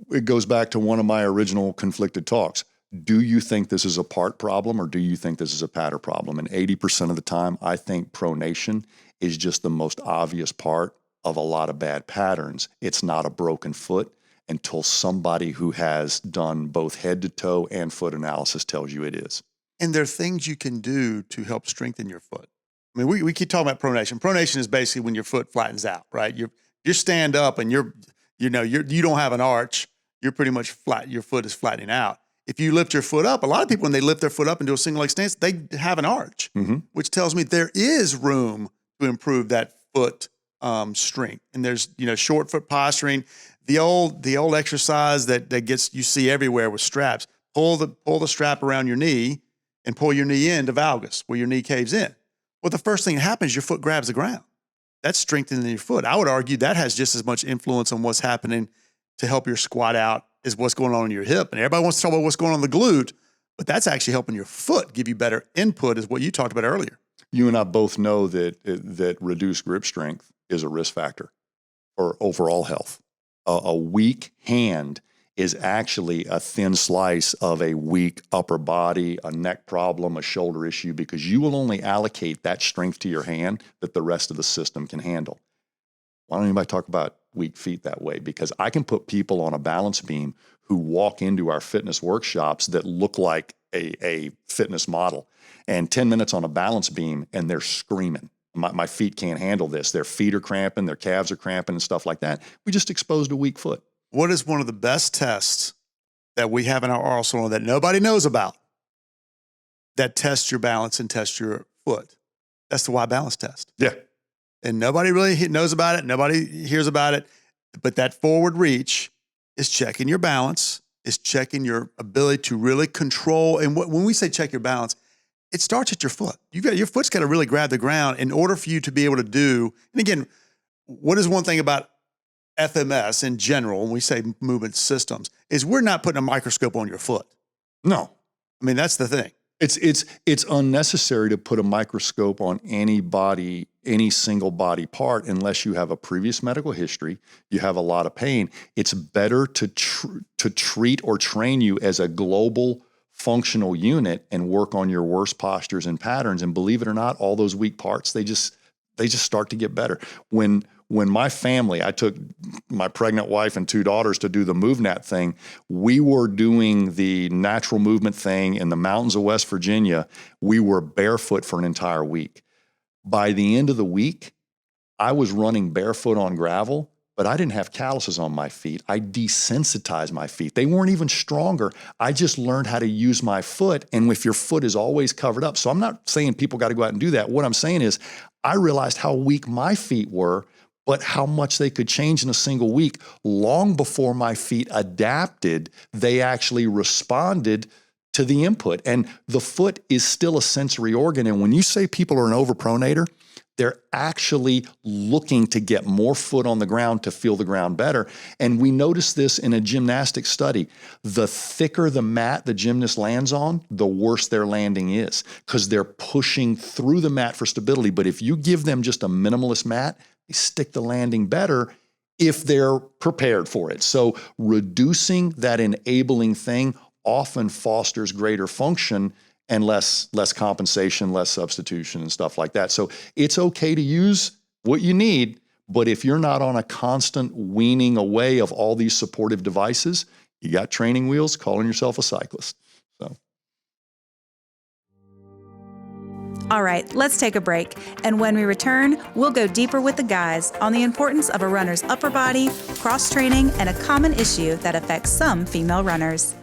it goes back to one of my original conflicted talks. Do you think this is a part problem, or do you think this is a pattern problem? And 80% of the time, I think pronation is just the most obvious part of a lot of bad patterns. It's not a broken foot until somebody who has done both head to toe and foot analysis tells you it is. And there are things you can do to help strengthen your foot. I mean, we keep talking about pronation. Pronation is basically when your foot flattens out, right? You stand up and you don't have an arch. You're pretty much flat. Your foot is flattening out. If you lift your foot up, a lot of people, when they lift their foot up and do a single leg stance, they have an arch, which tells me there is room to improve that foot strength. And there's, short foot posturing, the old exercise that you see everywhere with straps. Pull the strap around your knee and pull your knee into valgus, where your knee caves in. Well, the first thing that happens, your foot grabs the ground. That's strengthening your foot. I would argue that has just as much influence on what's happening to help your squat out as what's going on in your hip. And everybody wants to talk about what's going on in the glute, but that's actually helping your foot give you better input, is what you talked about earlier. You and I both know that reduced grip strength is a risk factor for overall health. A weak hand is actually a thin slice of a weak upper body, a neck problem, a shoulder issue, because you will only allocate that strength to your hand that the rest of the system can handle. Why don't anybody talk about weak feet that way? Because I can put people on a balance beam who walk into our fitness workshops that look like a fitness model, and 10 minutes on a balance beam and they're screaming. My feet can't handle this. Their feet are cramping, their calves are cramping and stuff like that. We just exposed a weak foot. What is one of the best tests that we have in our arsenal that nobody knows about that tests your balance and tests your foot? That's the Y balance test. Yeah. And nobody really knows about it. Nobody hears about it. But that forward reach is checking your balance, is checking your ability to really control. And when we say check your balance, it starts at your foot. Your foot's got to really grab the ground in order for you to be able to do. And again, what is one thing about FMS in general, when we say movement systems, is we're not putting a microscope on your foot. No. I mean, that's the thing. It's unnecessary to put a microscope on any body, any single body part, unless you have a previous medical history, you have a lot of pain. It's better to treat or train you as a global functional unit and work on your worst postures and patterns. And believe it or not, all those weak parts, they just start to get better. When my family, I took my pregnant wife and 2 daughters to do the Movnat thing, we were doing the natural movement thing in the mountains of West Virginia. We were barefoot for an entire week. By the end of the week, I was running barefoot on gravel, but I didn't have calluses on my feet. I desensitized my feet. They weren't even stronger. I just learned how to use my foot. And if your foot is always covered up, so I'm not saying people got to go out and do that. What I'm saying is I realized how weak my feet were, but how much they could change in a single week. Long before my feet adapted, they actually responded to the input. And the foot is still a sensory organ. And when you say people are an overpronator, they're actually looking to get more foot on the ground to feel the ground better. And we noticed this in a gymnastic study. The thicker the mat the gymnast lands on, the worse their landing is, because they're pushing through the mat for stability. But if you give them just a minimalist mat, they stick the landing better if they're prepared for it. So reducing that enabling thing often fosters greater function and less compensation, less substitution and stuff like that. So it's okay to use what you need, but if you're not on a constant weaning away of all these supportive devices, you got training wheels, calling yourself a cyclist. So. All right, let's take a break. And when we return, we'll go deeper with the guys on the importance of a runner's upper body, cross-training, and a common issue that affects some female runners.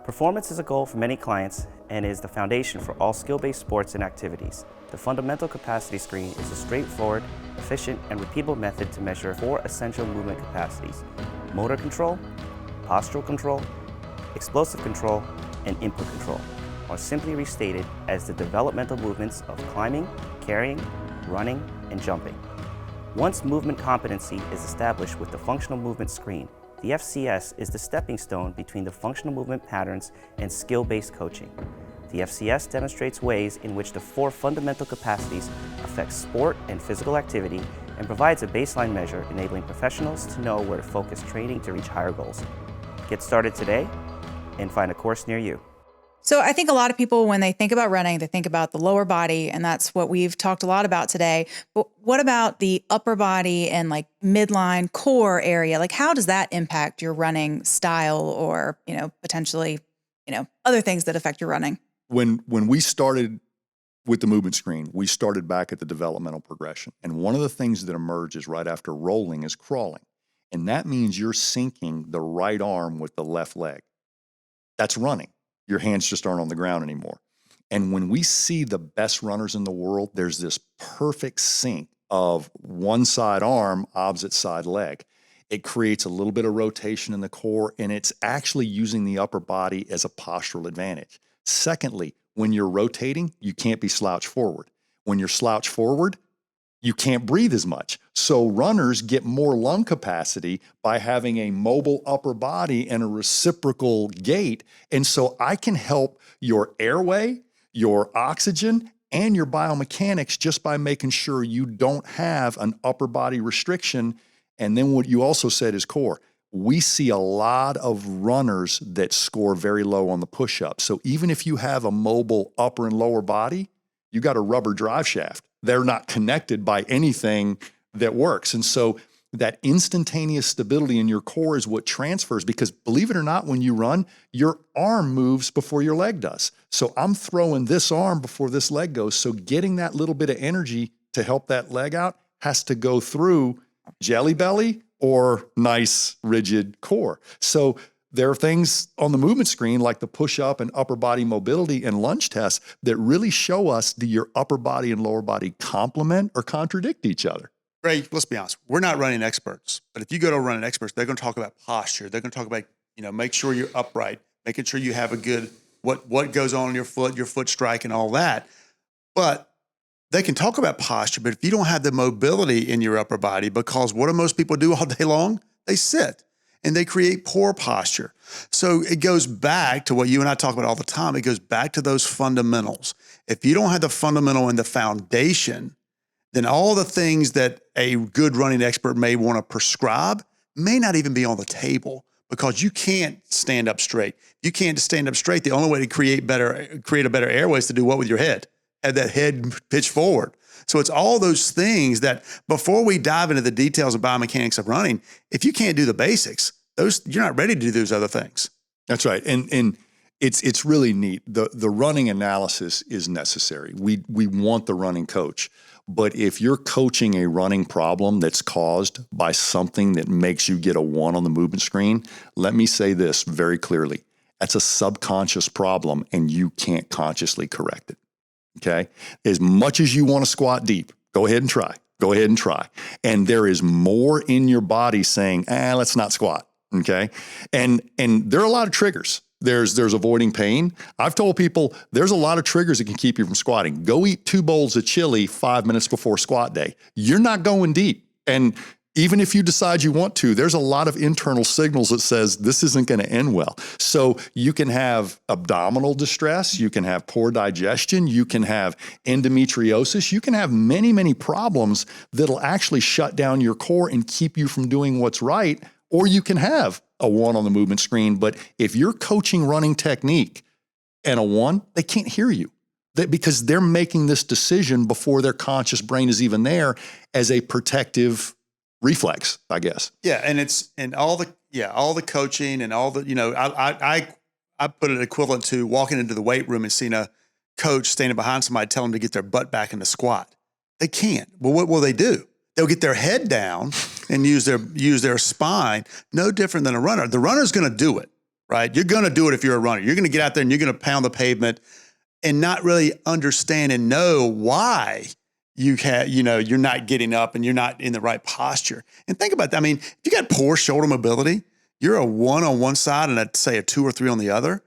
Performance is a goal for many clients and is the foundation for all skill-based sports and activities. The fundamental capacity screen is a straightforward, efficient, and repeatable method to measure 4 essential movement capacities: motor control, postural control, explosive control, and input control, or simply restated as the developmental movements of climbing, carrying, running, and jumping. Once movement competency is established with the functional movement screen, the FCS is the stepping stone between the functional movement patterns and skill-based coaching. The FCS demonstrates ways in which the 4 fundamental capacities affect sport and physical activity and provides a baseline measure enabling professionals to know where to focus training to reach higher goals. Get started today and find a course near you. So I think a lot of people, when they think about running, they think about the lower body, and that's what we've talked a lot about today. But what about the upper body and like midline core area? Like, how does that impact your running style or, potentially, other things that affect your running? When we started with the movement screen, we started back at the developmental progression. And one of the things that emerges right after rolling is crawling. And that means you're syncing the right arm with the left leg. That's running. Your hands just aren't on the ground anymore. And when we see the best runners in the world, there's this perfect sync of one side arm, opposite side leg. It creates a little bit of rotation in the core, and it's actually using the upper body as a postural advantage. Secondly, when you're rotating, you can't be slouched forward. When you're slouched forward, you can't breathe as much. So runners get more lung capacity by having a mobile upper body and a reciprocal gait. And so I can help your airway, your oxygen, and your biomechanics just by making sure you don't have an upper body restriction. And then what you also said is core. we see a lot of runners that score very low on the push-up. So even if you have a mobile upper and lower body, you got a rubber drive shaft. They're not connected by anything that works. And so that instantaneous stability in your core is what transfers, because believe it or not, when you run, your arm moves before your leg does. So I'm throwing this arm before this leg goes. So getting that little bit of energy to help that leg out has to go through jelly belly or nice rigid core. So there are things on the movement screen like the push-up and upper body mobility and lunge tests that really show us, do your upper body and lower body complement or contradict each other? Ray, let's be honest. We're not running experts, but if you go to running experts, they're going to talk about posture. They're going to talk about, make sure you're upright, making sure you have a good, what goes on in your foot strike and all that. But they can talk about posture, but if you don't have the mobility in your upper body, because what do most people do all day long? They sit and they create poor posture. So it goes back to what you and I talk about all the time. It goes back to those fundamentals. If you don't have the fundamental and the foundation, then all the things that a good running expert may want to prescribe may not even be on the table, because you can't stand up straight. You can't stand up straight. The only way to create a better airway is to do what with your head? Have that head pitch forward. So it's all those things that before we dive into the details of biomechanics of running, if you can't do the basics, you're not ready to do those other things. That's right. And it's really neat. The running analysis is necessary. We want the running coach. But if you're coaching a running problem that's caused by something that makes you get a 1 on the movement screen, let me say this very clearly. That's a subconscious problem and you can't consciously correct it. Okay? As much as you want to squat deep, go ahead and try. Go ahead and try. And there is more in your body saying, let's not squat. Okay? And there are a lot of triggers. There's avoiding pain. I've told people there's a lot of triggers that can keep you from squatting. Go eat 2 bowls of chili 5 minutes before squat day. You're not going deep. And even if you decide you want to, there's a lot of internal signals that says this isn't going to end well. So you can have abdominal distress. You can have poor digestion. You can have endometriosis. You can have many, many problems that'll actually shut down your core and keep you from doing what's right. Or you can have a 1 on the movement screen. But if you're coaching running technique and a 1, they can't hear you because they're making this decision before their conscious brain is even there as a protective reflex, I guess. Yeah. And all the coaching and all the, I put it equivalent to walking into the weight room and seeing a coach standing behind somebody telling them to get their butt back in the squat. They can't. Well, what will they do? They'll get their head down and use their spine, no different than a runner. The runner's going to do it, right? You're going to do it if you're a runner. You're going to get out there and you're going to pound the pavement and not really understand and know why you're not getting up and you're not in the right posture. And think about that. I mean, if you got poor shoulder mobility, you're a 1 on one side and a 2 or 3 on the other.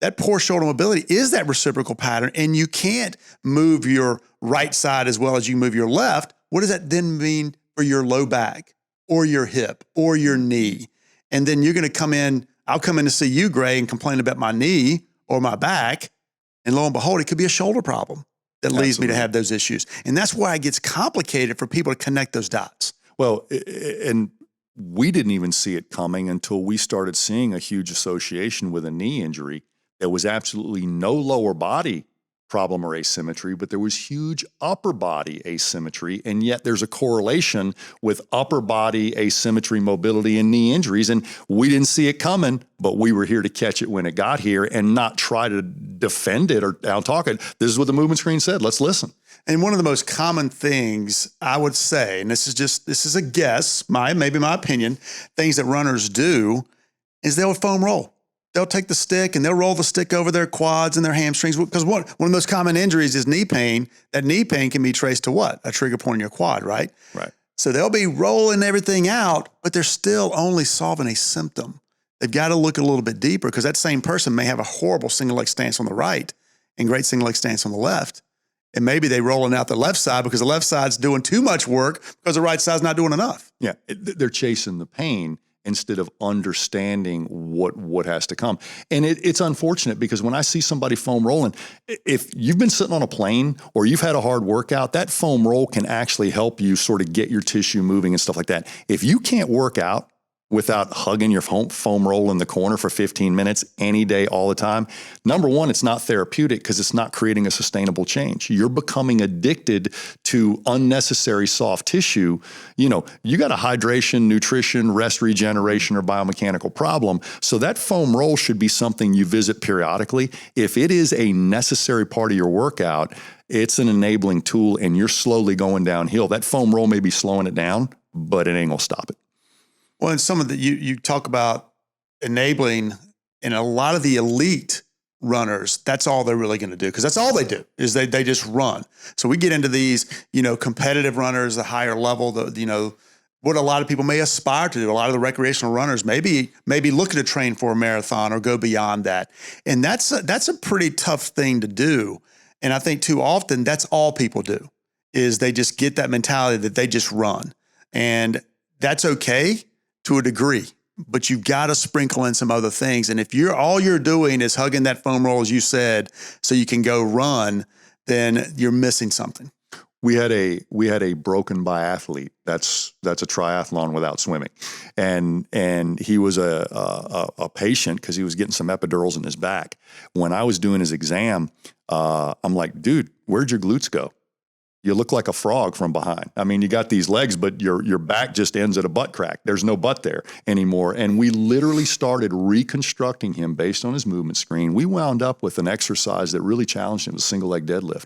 That poor shoulder mobility is that reciprocal pattern, and you can't move your right side as well as you move your left. What does that then mean for your low back or your hip or your knee? And then you're going to come in, I'll come in to see you, Gray, and complain about my knee or my back. And lo and behold, it could be a shoulder problem that leads me to have those issues. And that's why it gets complicated for people to connect those dots. Well, and we didn't even see it coming until we started seeing a huge association with a knee injury. There was absolutely no lower body problem or asymmetry, but there was huge upper body asymmetry. And yet there's a correlation with upper body asymmetry, mobility, and knee injuries. And we didn't see it coming, but we were here to catch it when it got here and not try to defend it or outtalk it. This is what the movement screen said. Let's listen. And one of the most common things I would say, and this is a guess, maybe my opinion, things that runners do is they'll foam roll. They'll take the stick and they'll roll the stick over their quads and their hamstrings, because one of the most common injuries is knee pain. That knee pain can be traced to what? A trigger point in your quad, right? Right. So they'll be rolling everything out, but they're still only solving a symptom. They've got to look a little bit deeper, because that same person may have a horrible single leg stance on the right and great single leg stance on the left. And maybe they're rolling out the left side because the left side's doing too much work because the right side's not doing enough. Yeah, they're chasing the pain instead of understanding what has to come. And it's unfortunate, because when I see somebody foam rolling, if you've been sitting on a plane or you've had a hard workout, that foam roll can actually help you sort of get your tissue moving and stuff like that. If you can't work out without hugging your foam roll in the corner for 15 minutes any day, all the time. Number one, it's not therapeutic because it's not creating a sustainable change. You're becoming addicted to unnecessary soft tissue. You got a hydration, nutrition, rest, regeneration, or biomechanical problem. So that foam roll should be something you visit periodically. If it is a necessary part of your workout, it's an enabling tool and you're slowly going downhill. That foam roll may be slowing it down, but it ain't gonna stop it. Well, and some of you talk about enabling, and a lot of the elite runners, that's all they're really going to do, because that's all they do is they just run. So we get into these, competitive runners, the higher level, what a lot of people may aspire to do. A lot of the recreational runners maybe looking to train for a marathon or go beyond that. And that's a pretty tough thing to do. And I think too often that's all people do, is they just get that mentality that they just run. And that's okay to a degree, but you've got to sprinkle in some other things. And if all you're doing is hugging that foam roll, as you said, so you can go run, then you're missing something. We had a broken biathlete. That's a triathlon without swimming, and he was a patient because he was getting some epidurals in his back. When I was doing his exam, I'm like, dude, where'd your glutes go? You look like a frog from behind. I mean, you got these legs, but your back just ends at a butt crack. There's no butt there anymore. And we literally started reconstructing him based on his movement screen. We wound up with an exercise that really challenged him, a single leg deadlift.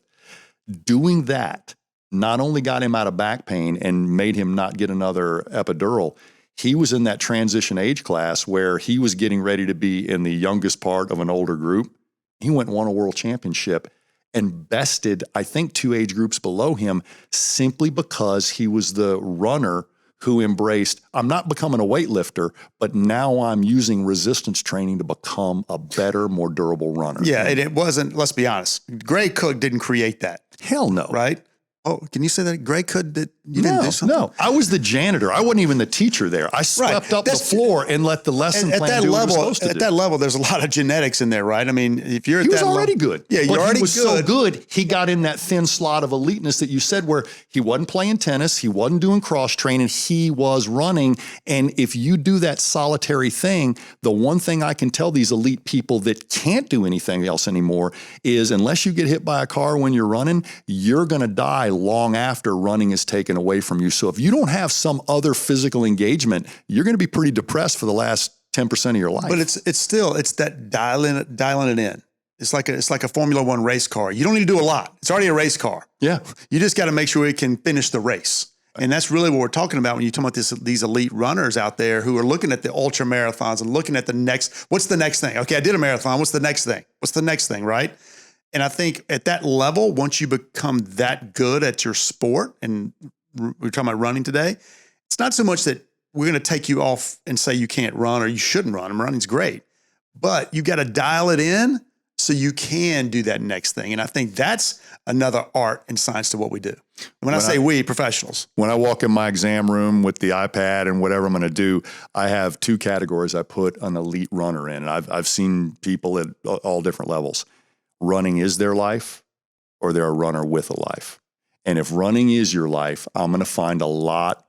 Doing that not only got him out of back pain and made him not get another epidural, he was in that transition age class where he was getting ready to be in the youngest part of an older group. He went and won a world championship and bested, I think, 2 age groups below him simply because he was the runner who embraced, I'm not becoming a weightlifter, but now I'm using resistance training to become a better, more durable runner. Yeah, and it wasn't, let's be honest, Gray Cook didn't create that. Hell no. Right? Oh, can you say that Gray Cook didn't do something? No, I was the janitor. I wasn't even the teacher there. I swept up the floor and let the lesson plan do what it was supposed to do. At that level, there's a lot of genetics in there, right? I mean, if you're at that level. He was already good. Yeah, you're already good. He was so good, he got in that thin slot of eliteness that you said, where he wasn't playing tennis, he wasn't doing cross training, he was running. And if you do that solitary thing, the one thing I can tell these elite people that can't do anything else anymore is, unless you get hit by a car when you're running, you're going to die long after running is taken away from you. So if you don't have some other physical engagement, you're going to be pretty depressed for the last 10% of your life. But it's that dialing it in. It's like a Formula One race car. You don't need to do a lot. It's already a race car. Yeah. You just got to make sure it can finish the race. And that's really what we're talking about when you talk about these elite runners out there who are looking at the ultra marathons and looking at what's the next thing? Okay, I did a marathon. What's the next thing? What's the next thing, right? And I think at that level, once you become that good at your sport, and we're talking about running today, it's not so much that we're going to take you off and say you can't run or you shouldn't run. Running's great, but you got to dial it in so you can do that next thing. And I think that's another art and science to what we do. When I say we, professionals. When I walk in my exam room with the iPad and whatever I'm going to do, I have 2 categories I put an elite runner in. And I've seen people at all different levels. Running is their life, or they're a runner with a life. And if running is your life, I'm going to find a lot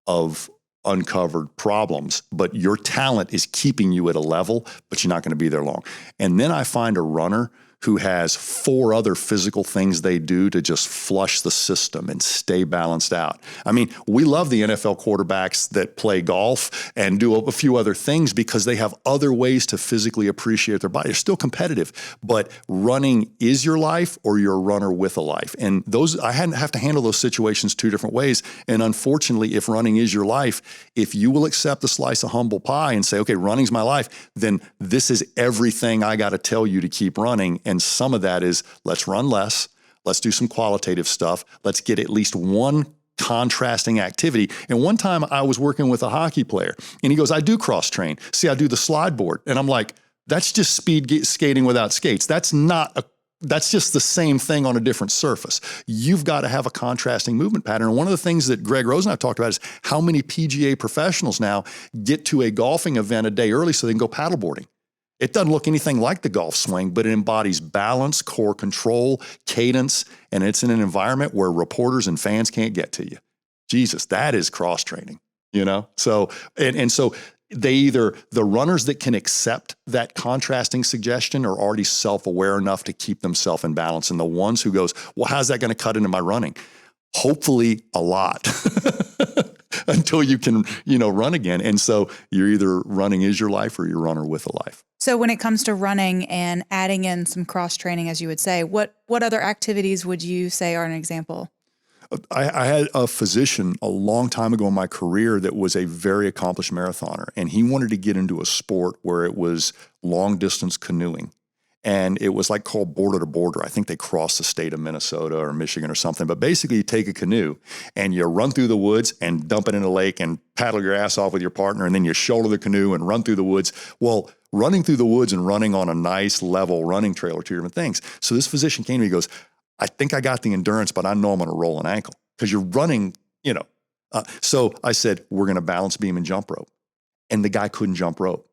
of uncovered problems, but your talent is keeping you at a level, but you're not going to be there long. And then I find a runner who has 4 other physical things they do to just flush the system and stay balanced out. I mean, we love the NFL quarterbacks that play golf and do a few other things because they have other ways to physically appreciate their body. They're still competitive, but running is your life, or you're a runner with a life. And I have to handle those situations 2 different ways. And unfortunately, if running is your life, if you will accept a slice of humble pie and say, okay, running's my life, then this is everything I got to tell you to keep running. And some of that is, let's run less, let's do some qualitative stuff, let's get at least one contrasting activity. And one time I was working with a hockey player, and he goes, I do cross train. See, I do the slide board. And I'm like, that's just speed skating without skates. That's just the same thing on a different surface. You've got to have a contrasting movement pattern. And one of the things that Greg Rose and I talked about is how many PGA professionals now get to a golfing event a day early so they can go paddleboarding. It doesn't look anything like the golf swing, but it embodies balance, core control, cadence, and it's in an environment where reporters and fans can't get to you. Jesus, that is cross training, you know? So, and so the runners that can accept that contrasting suggestion are already self-aware enough to keep themselves in balance. And the ones who goes, well, how's that going to cut into my running? Hopefully a lot until you can, run again. And so you're either running is your life or you're runner with a life. So when it comes to running and adding in some cross training, as you would say, what other activities would you say are an example? I had a physician a long time ago in my career that was a very accomplished marathoner, and he wanted to get into a sport where it was long distance canoeing. And it was like called border to border. I think they crossed the state of Minnesota or Michigan or something. But basically you take a canoe and you run through the woods and dump it in a lake and paddle your ass off with your partner, and then you shoulder the canoe and run through the woods. Well, running through the woods and running on a nice level running trail are two different things. So this physician came to me, he goes, I think I got the endurance, but I know I'm going to roll an ankle because you're running, So I said, we're going to balance beam and jump rope. And the guy couldn't jump rope.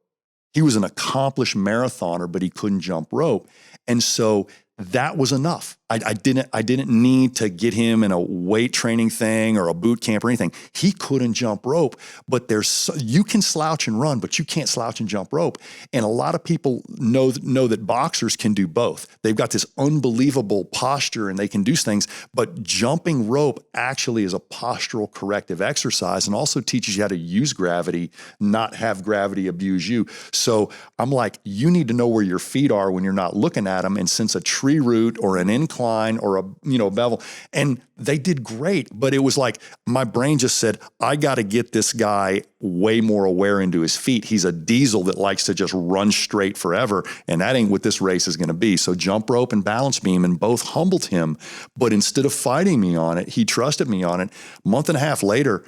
He was an accomplished marathoner, but he couldn't jump rope. And so that was enough. I didn't need to get him in a weight training thing or a boot camp or anything. He couldn't jump rope, but you can slouch and run, but you can't slouch and jump rope. And a lot of people know that boxers can do both. They've got this unbelievable posture and they can do things, but jumping rope actually is a postural corrective exercise and also teaches you how to use gravity, not have gravity abuse you. So I'm like, you need to know where your feet are when you're not looking at them. And since a tree root or an incline or a bevel, and they did great, but it was like my brain just said, I got to get this guy way more aware into his feet. He's a diesel that likes to just run straight forever, and that ain't what this race is going to be. So jump rope and balance beam, and both humbled him, but instead of fighting me on it, he trusted me on it. A month and a half later,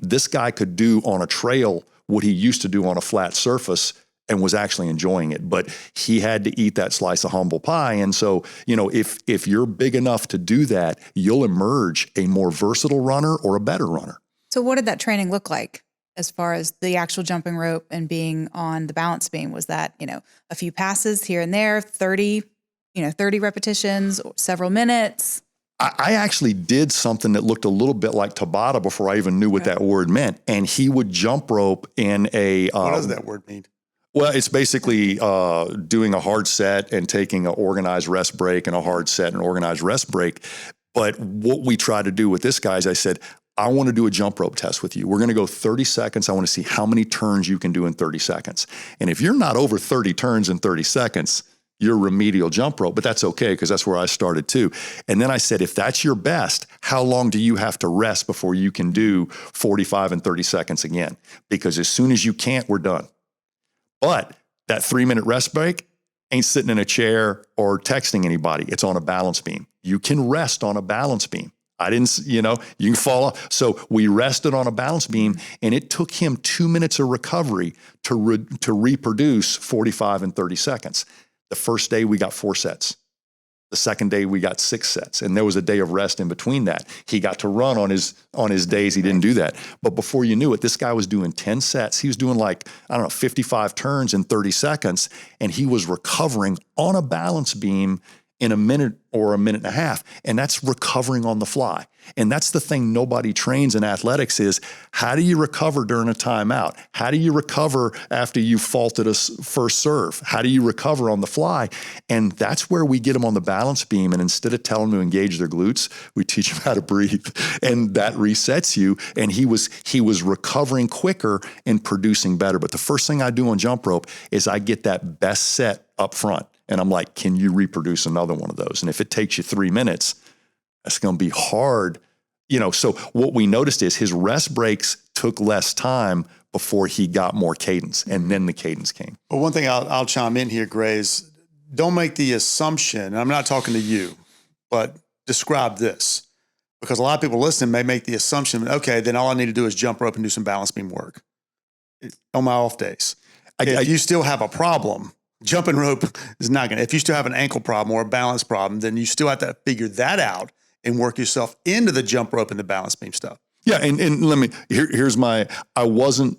this guy could do on a trail what he used to do on a flat surface and was actually enjoying it, but he had to eat that slice of humble pie. And so, if you're big enough to do that, you'll emerge a more versatile runner or a better runner. So what did that training look like as far as the actual jumping rope and being on the balance beam? Was that, a few passes here and there, 30 repetitions, several minutes? I actually did something that looked a little bit like Tabata before I even knew what that word meant. And he would jump rope in a... what does that word mean? Well, it's basically doing a hard set and taking an organized rest break and a hard set and organized rest break. But what we try to do with this guy is I said, I want to do a jump rope test with you. We're going to go 30 seconds. I want to see how many turns you can do in 30 seconds. And if you're not over 30 turns in 30 seconds, you're remedial jump rope, but that's okay because that's where I started too. And then I said, if that's your best, how long do you have to rest before you can do 45 and 30 seconds again? Because as soon as you can't, we're done. But that 3-minute rest break ain't sitting in a chair or texting anybody. It's on a balance beam. You can rest on a balance beam. I didn't, you can fall off. So we rested on a balance beam, and it took him 2 minutes of recovery to reproduce 45 and 30 seconds. The first day we got 4 sets. The second day we got 6 sets, and there was a day of rest in between that. He got to run on his days he didn't do that. But before you knew it, this guy was doing 10 sets. He was doing 55 turns in 30 seconds, and he was recovering on a balance beam in a minute or a minute and a half. And that's recovering on the fly. And that's the thing nobody trains in athletics is, how do you recover during a timeout? How do you recover after you faulted a first serve? How do you recover on the fly? And that's where we get them on the balance beam. And instead of telling them to engage their glutes, we teach them how to breathe. And that resets you. And he was recovering quicker and producing better. But the first thing I do on jump rope is I get that best set up front. And I'm like, can you reproduce another one of those? And if it takes you 3 minutes, that's going to be hard. So what we noticed is his rest breaks took less time before he got more cadence. And then the cadence came. Well, one thing I'll chime in here, Gray, is don't make the assumption, and I'm not talking to you, but describe this. Because a lot of people listening may make the assumption, okay, then all I need to do is jump rope and do some balance beam work on my off days. If you still have a problem, jumping rope is not going to. If you still have an ankle problem or a balance problem, then you still have to figure that out and work yourself into the jump rope and the balance beam stuff. Yeah, and let me, here's I wasn't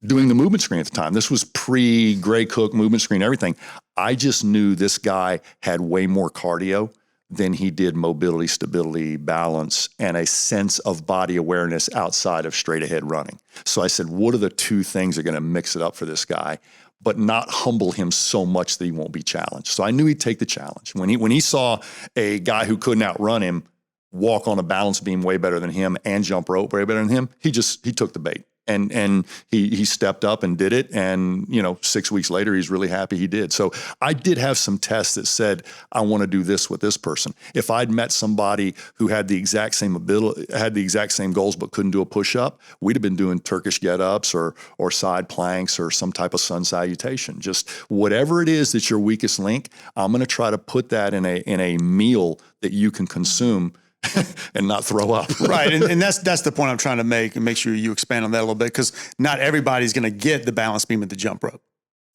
doing the movement screen at the time. This was pre-Gray Cook movement screen, everything. I just knew this guy had way more cardio than he did mobility, stability, balance, and a sense of body awareness outside of straight ahead running. So I said, what are the two things that are going to mix it up for this guy, but not humble him so much that he won't be challenged? So I knew he'd take the challenge. When he saw a guy who couldn't outrun him walk on a balance beam way better than him and jump rope way better than him, he took the bait. And he stepped up and did it. And, 6 weeks later, he's really happy he did. So I did have some tests that said, I want to do this with this person. If I'd met somebody who had the exact same ability, had the exact same goals, but couldn't do a push-up, we'd have been doing Turkish get-ups or side planks or some type of sun salutation. Just whatever it is that's your weakest link, I'm going to try to put that in a meal that you can consume and not throw up. Right. And that's the point I'm trying to make, and make sure you expand on that a little bit, because not everybody's going to get the balance beam at the jump rope.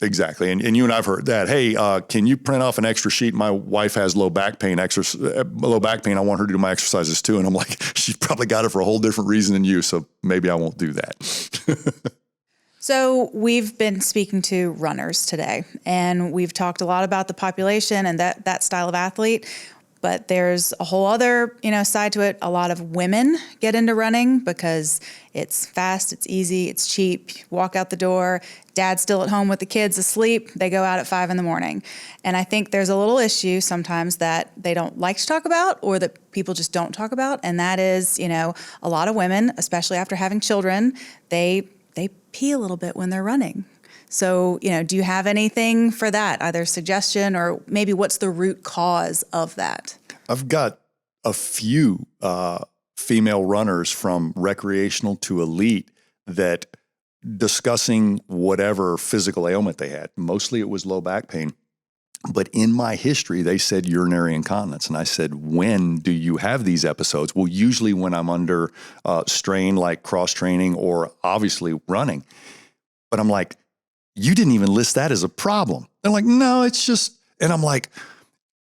Exactly. And you and I've heard that. Hey, can you print off an extra sheet? My wife has low back pain. I want her to do my exercises too. And I'm like, she's probably got it for a whole different reason than you. So maybe I won't do that. So we've been speaking to runners today, and we've talked a lot about the population and that style of athlete. But there's a whole other, side to it. A lot of women get into running because it's fast, it's easy, it's cheap. Walk out the door, dad's still at home with the kids asleep. They go out at 5 a.m. And I think there's a little issue sometimes that they don't like to talk about, or that people just don't talk about. And that is, a lot of women, especially after having children, they pee a little bit when they're running. So, do you have anything for that, either suggestion or maybe what's the root cause of that? I've got a few female runners from recreational to elite that discussing whatever physical ailment they had. Mostly it was low back pain. But in my history, they said urinary incontinence. And I said, when do you have these episodes? Well, usually when I'm under strain, like cross training or obviously running. But I'm like, you didn't even list that as a problem. They're like, no, it's just, and I'm like,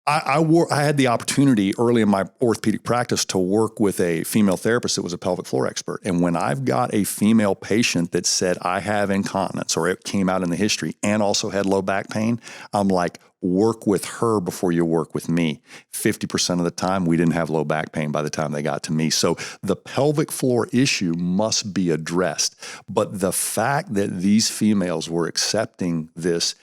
I had the opportunity early in my orthopedic practice to work with a female therapist that was a pelvic floor expert. And when I've got a female patient that said, I have incontinence, or it came out in the history, and also had low back pain, I'm like, work with her before you work with me. 50% of the time, we didn't have low back pain by the time they got to me. So the pelvic floor issue must be addressed. But the fact that these females were accepting this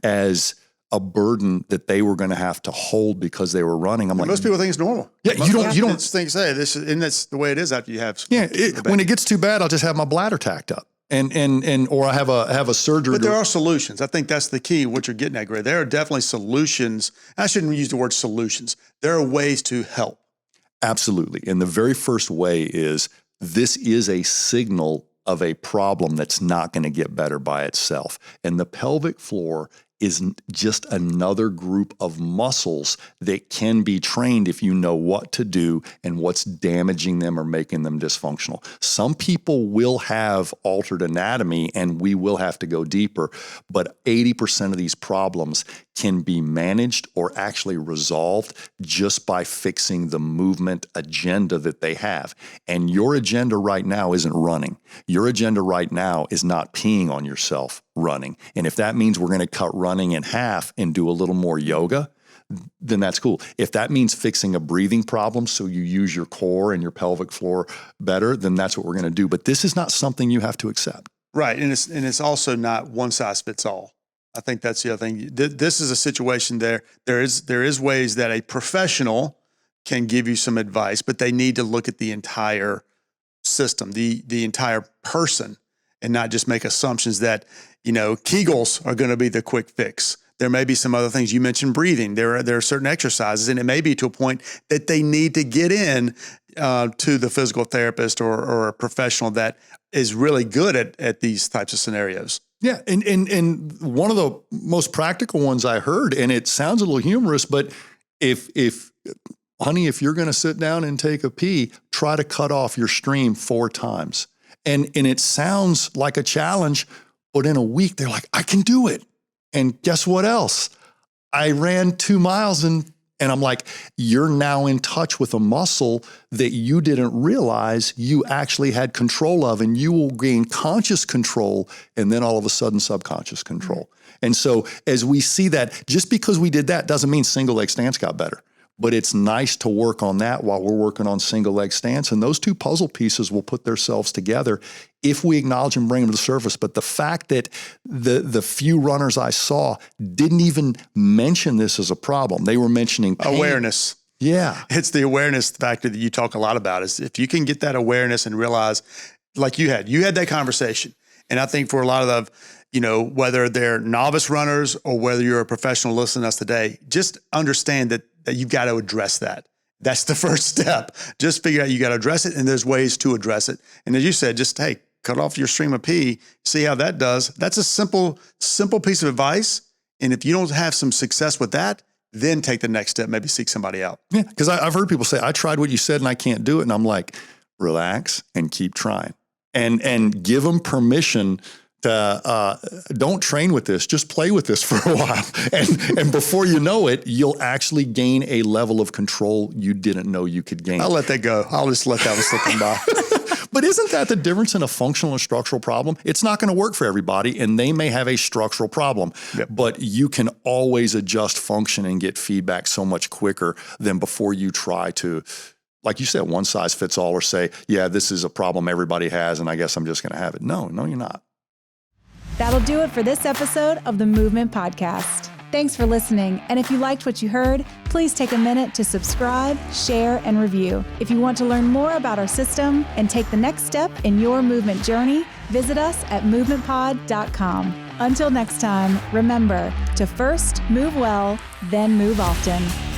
as a burden that they were going to have to hold because they were running. I'm like, most people think it's normal. Yeah, you don't think, say this, and that's the way it is after you have. Yeah, when it gets too bad, I'll just have my bladder tacked up, or I have a surgery. But there are solutions. I think that's the key. What you're getting at, Greg. There are definitely solutions. I shouldn't use the word solutions. There are ways to help. Absolutely, and the very first way is this is a signal of a problem that's not going to get better by itself, and the pelvic floor is just another group of muscles that can be trained if you know what to do and what's damaging them or making them dysfunctional. Some people will have altered anatomy and we will have to go deeper, but 80% of these problems can be managed or actually resolved just by fixing the movement agenda that they have. And your agenda right now isn't running. Your agenda right now is not peeing on yourself running. And if that means we're going to cut running in half and do a little more yoga, then that's cool. If that means fixing a breathing problem so you use your core and your pelvic floor better, then that's what we're going to do. But this is not something you have to accept. Right. And it's also not one size fits all. I think that's the other thing. This is a situation there is ways that a professional can give you some advice, but they need to look at the entire system, the entire person, and not just make assumptions that, Kegels are going to be the quick fix. There may be some other things. You mentioned breathing. There are certain exercises, and it may be to a point that they need to get in to the physical therapist or a professional that is really good at these types of scenarios. Yeah, and one of the most practical ones I heard, and it sounds a little humorous, but if you're going to sit down and take a pee, try to cut off your stream 4 times. And it sounds like a challenge, but in a week they're like, I can do it. And guess what else? I ran 2 miles and I'm like, you're now in touch with a muscle that you didn't realize you actually had control of, and you will gain conscious control and then all of a sudden subconscious control. And so as we see that, just because we did that doesn't mean single leg stance got better. but it's nice to work on that while we're working on single leg stance. And those two puzzle pieces will put themselves together if we acknowledge and bring them to the surface. But the fact that the few runners I saw didn't even mention this as a problem. They were mentioning pain. Awareness. Yeah. It's the awareness factor that you talk a lot about, is if you can get that awareness and realize, like you had that conversation. And I think for a lot of whether they're novice runners or whether you're a professional listening to us today, just understand that you've got to address that. That's the first step. Just figure out you got to address it, and there's ways to address it. And as you said, just, hey, cut off your stream of pee, see how that does. That's a simple piece of advice. And if you don't have some success with that, then take the next step, maybe seek somebody out. Yeah, because I've heard people say, I tried what you said and I can't do it. And I'm like, relax and keep trying. And give them permission to don't train with this, just play with this for a while. And before you know it, you'll actually gain a level of control you didn't know you could gain. I'll let that go. I'll just let that one slip by. But isn't that the difference in a functional and structural problem? It's not going to work for everybody, and they may have a structural problem, but you can always adjust function and get feedback so much quicker than before you try to, like you said, one size fits all, or say, yeah, this is a problem everybody has, and I guess I'm just going to have it. No, you're not. That'll do it for this episode of the Movement Podcast. Thanks for listening. And if you liked what you heard, please take a minute to subscribe, share, and review. If you want to learn more about our system and take the next step in your movement journey, visit us at movementpod.com. Until next time, remember to first move well, then move often.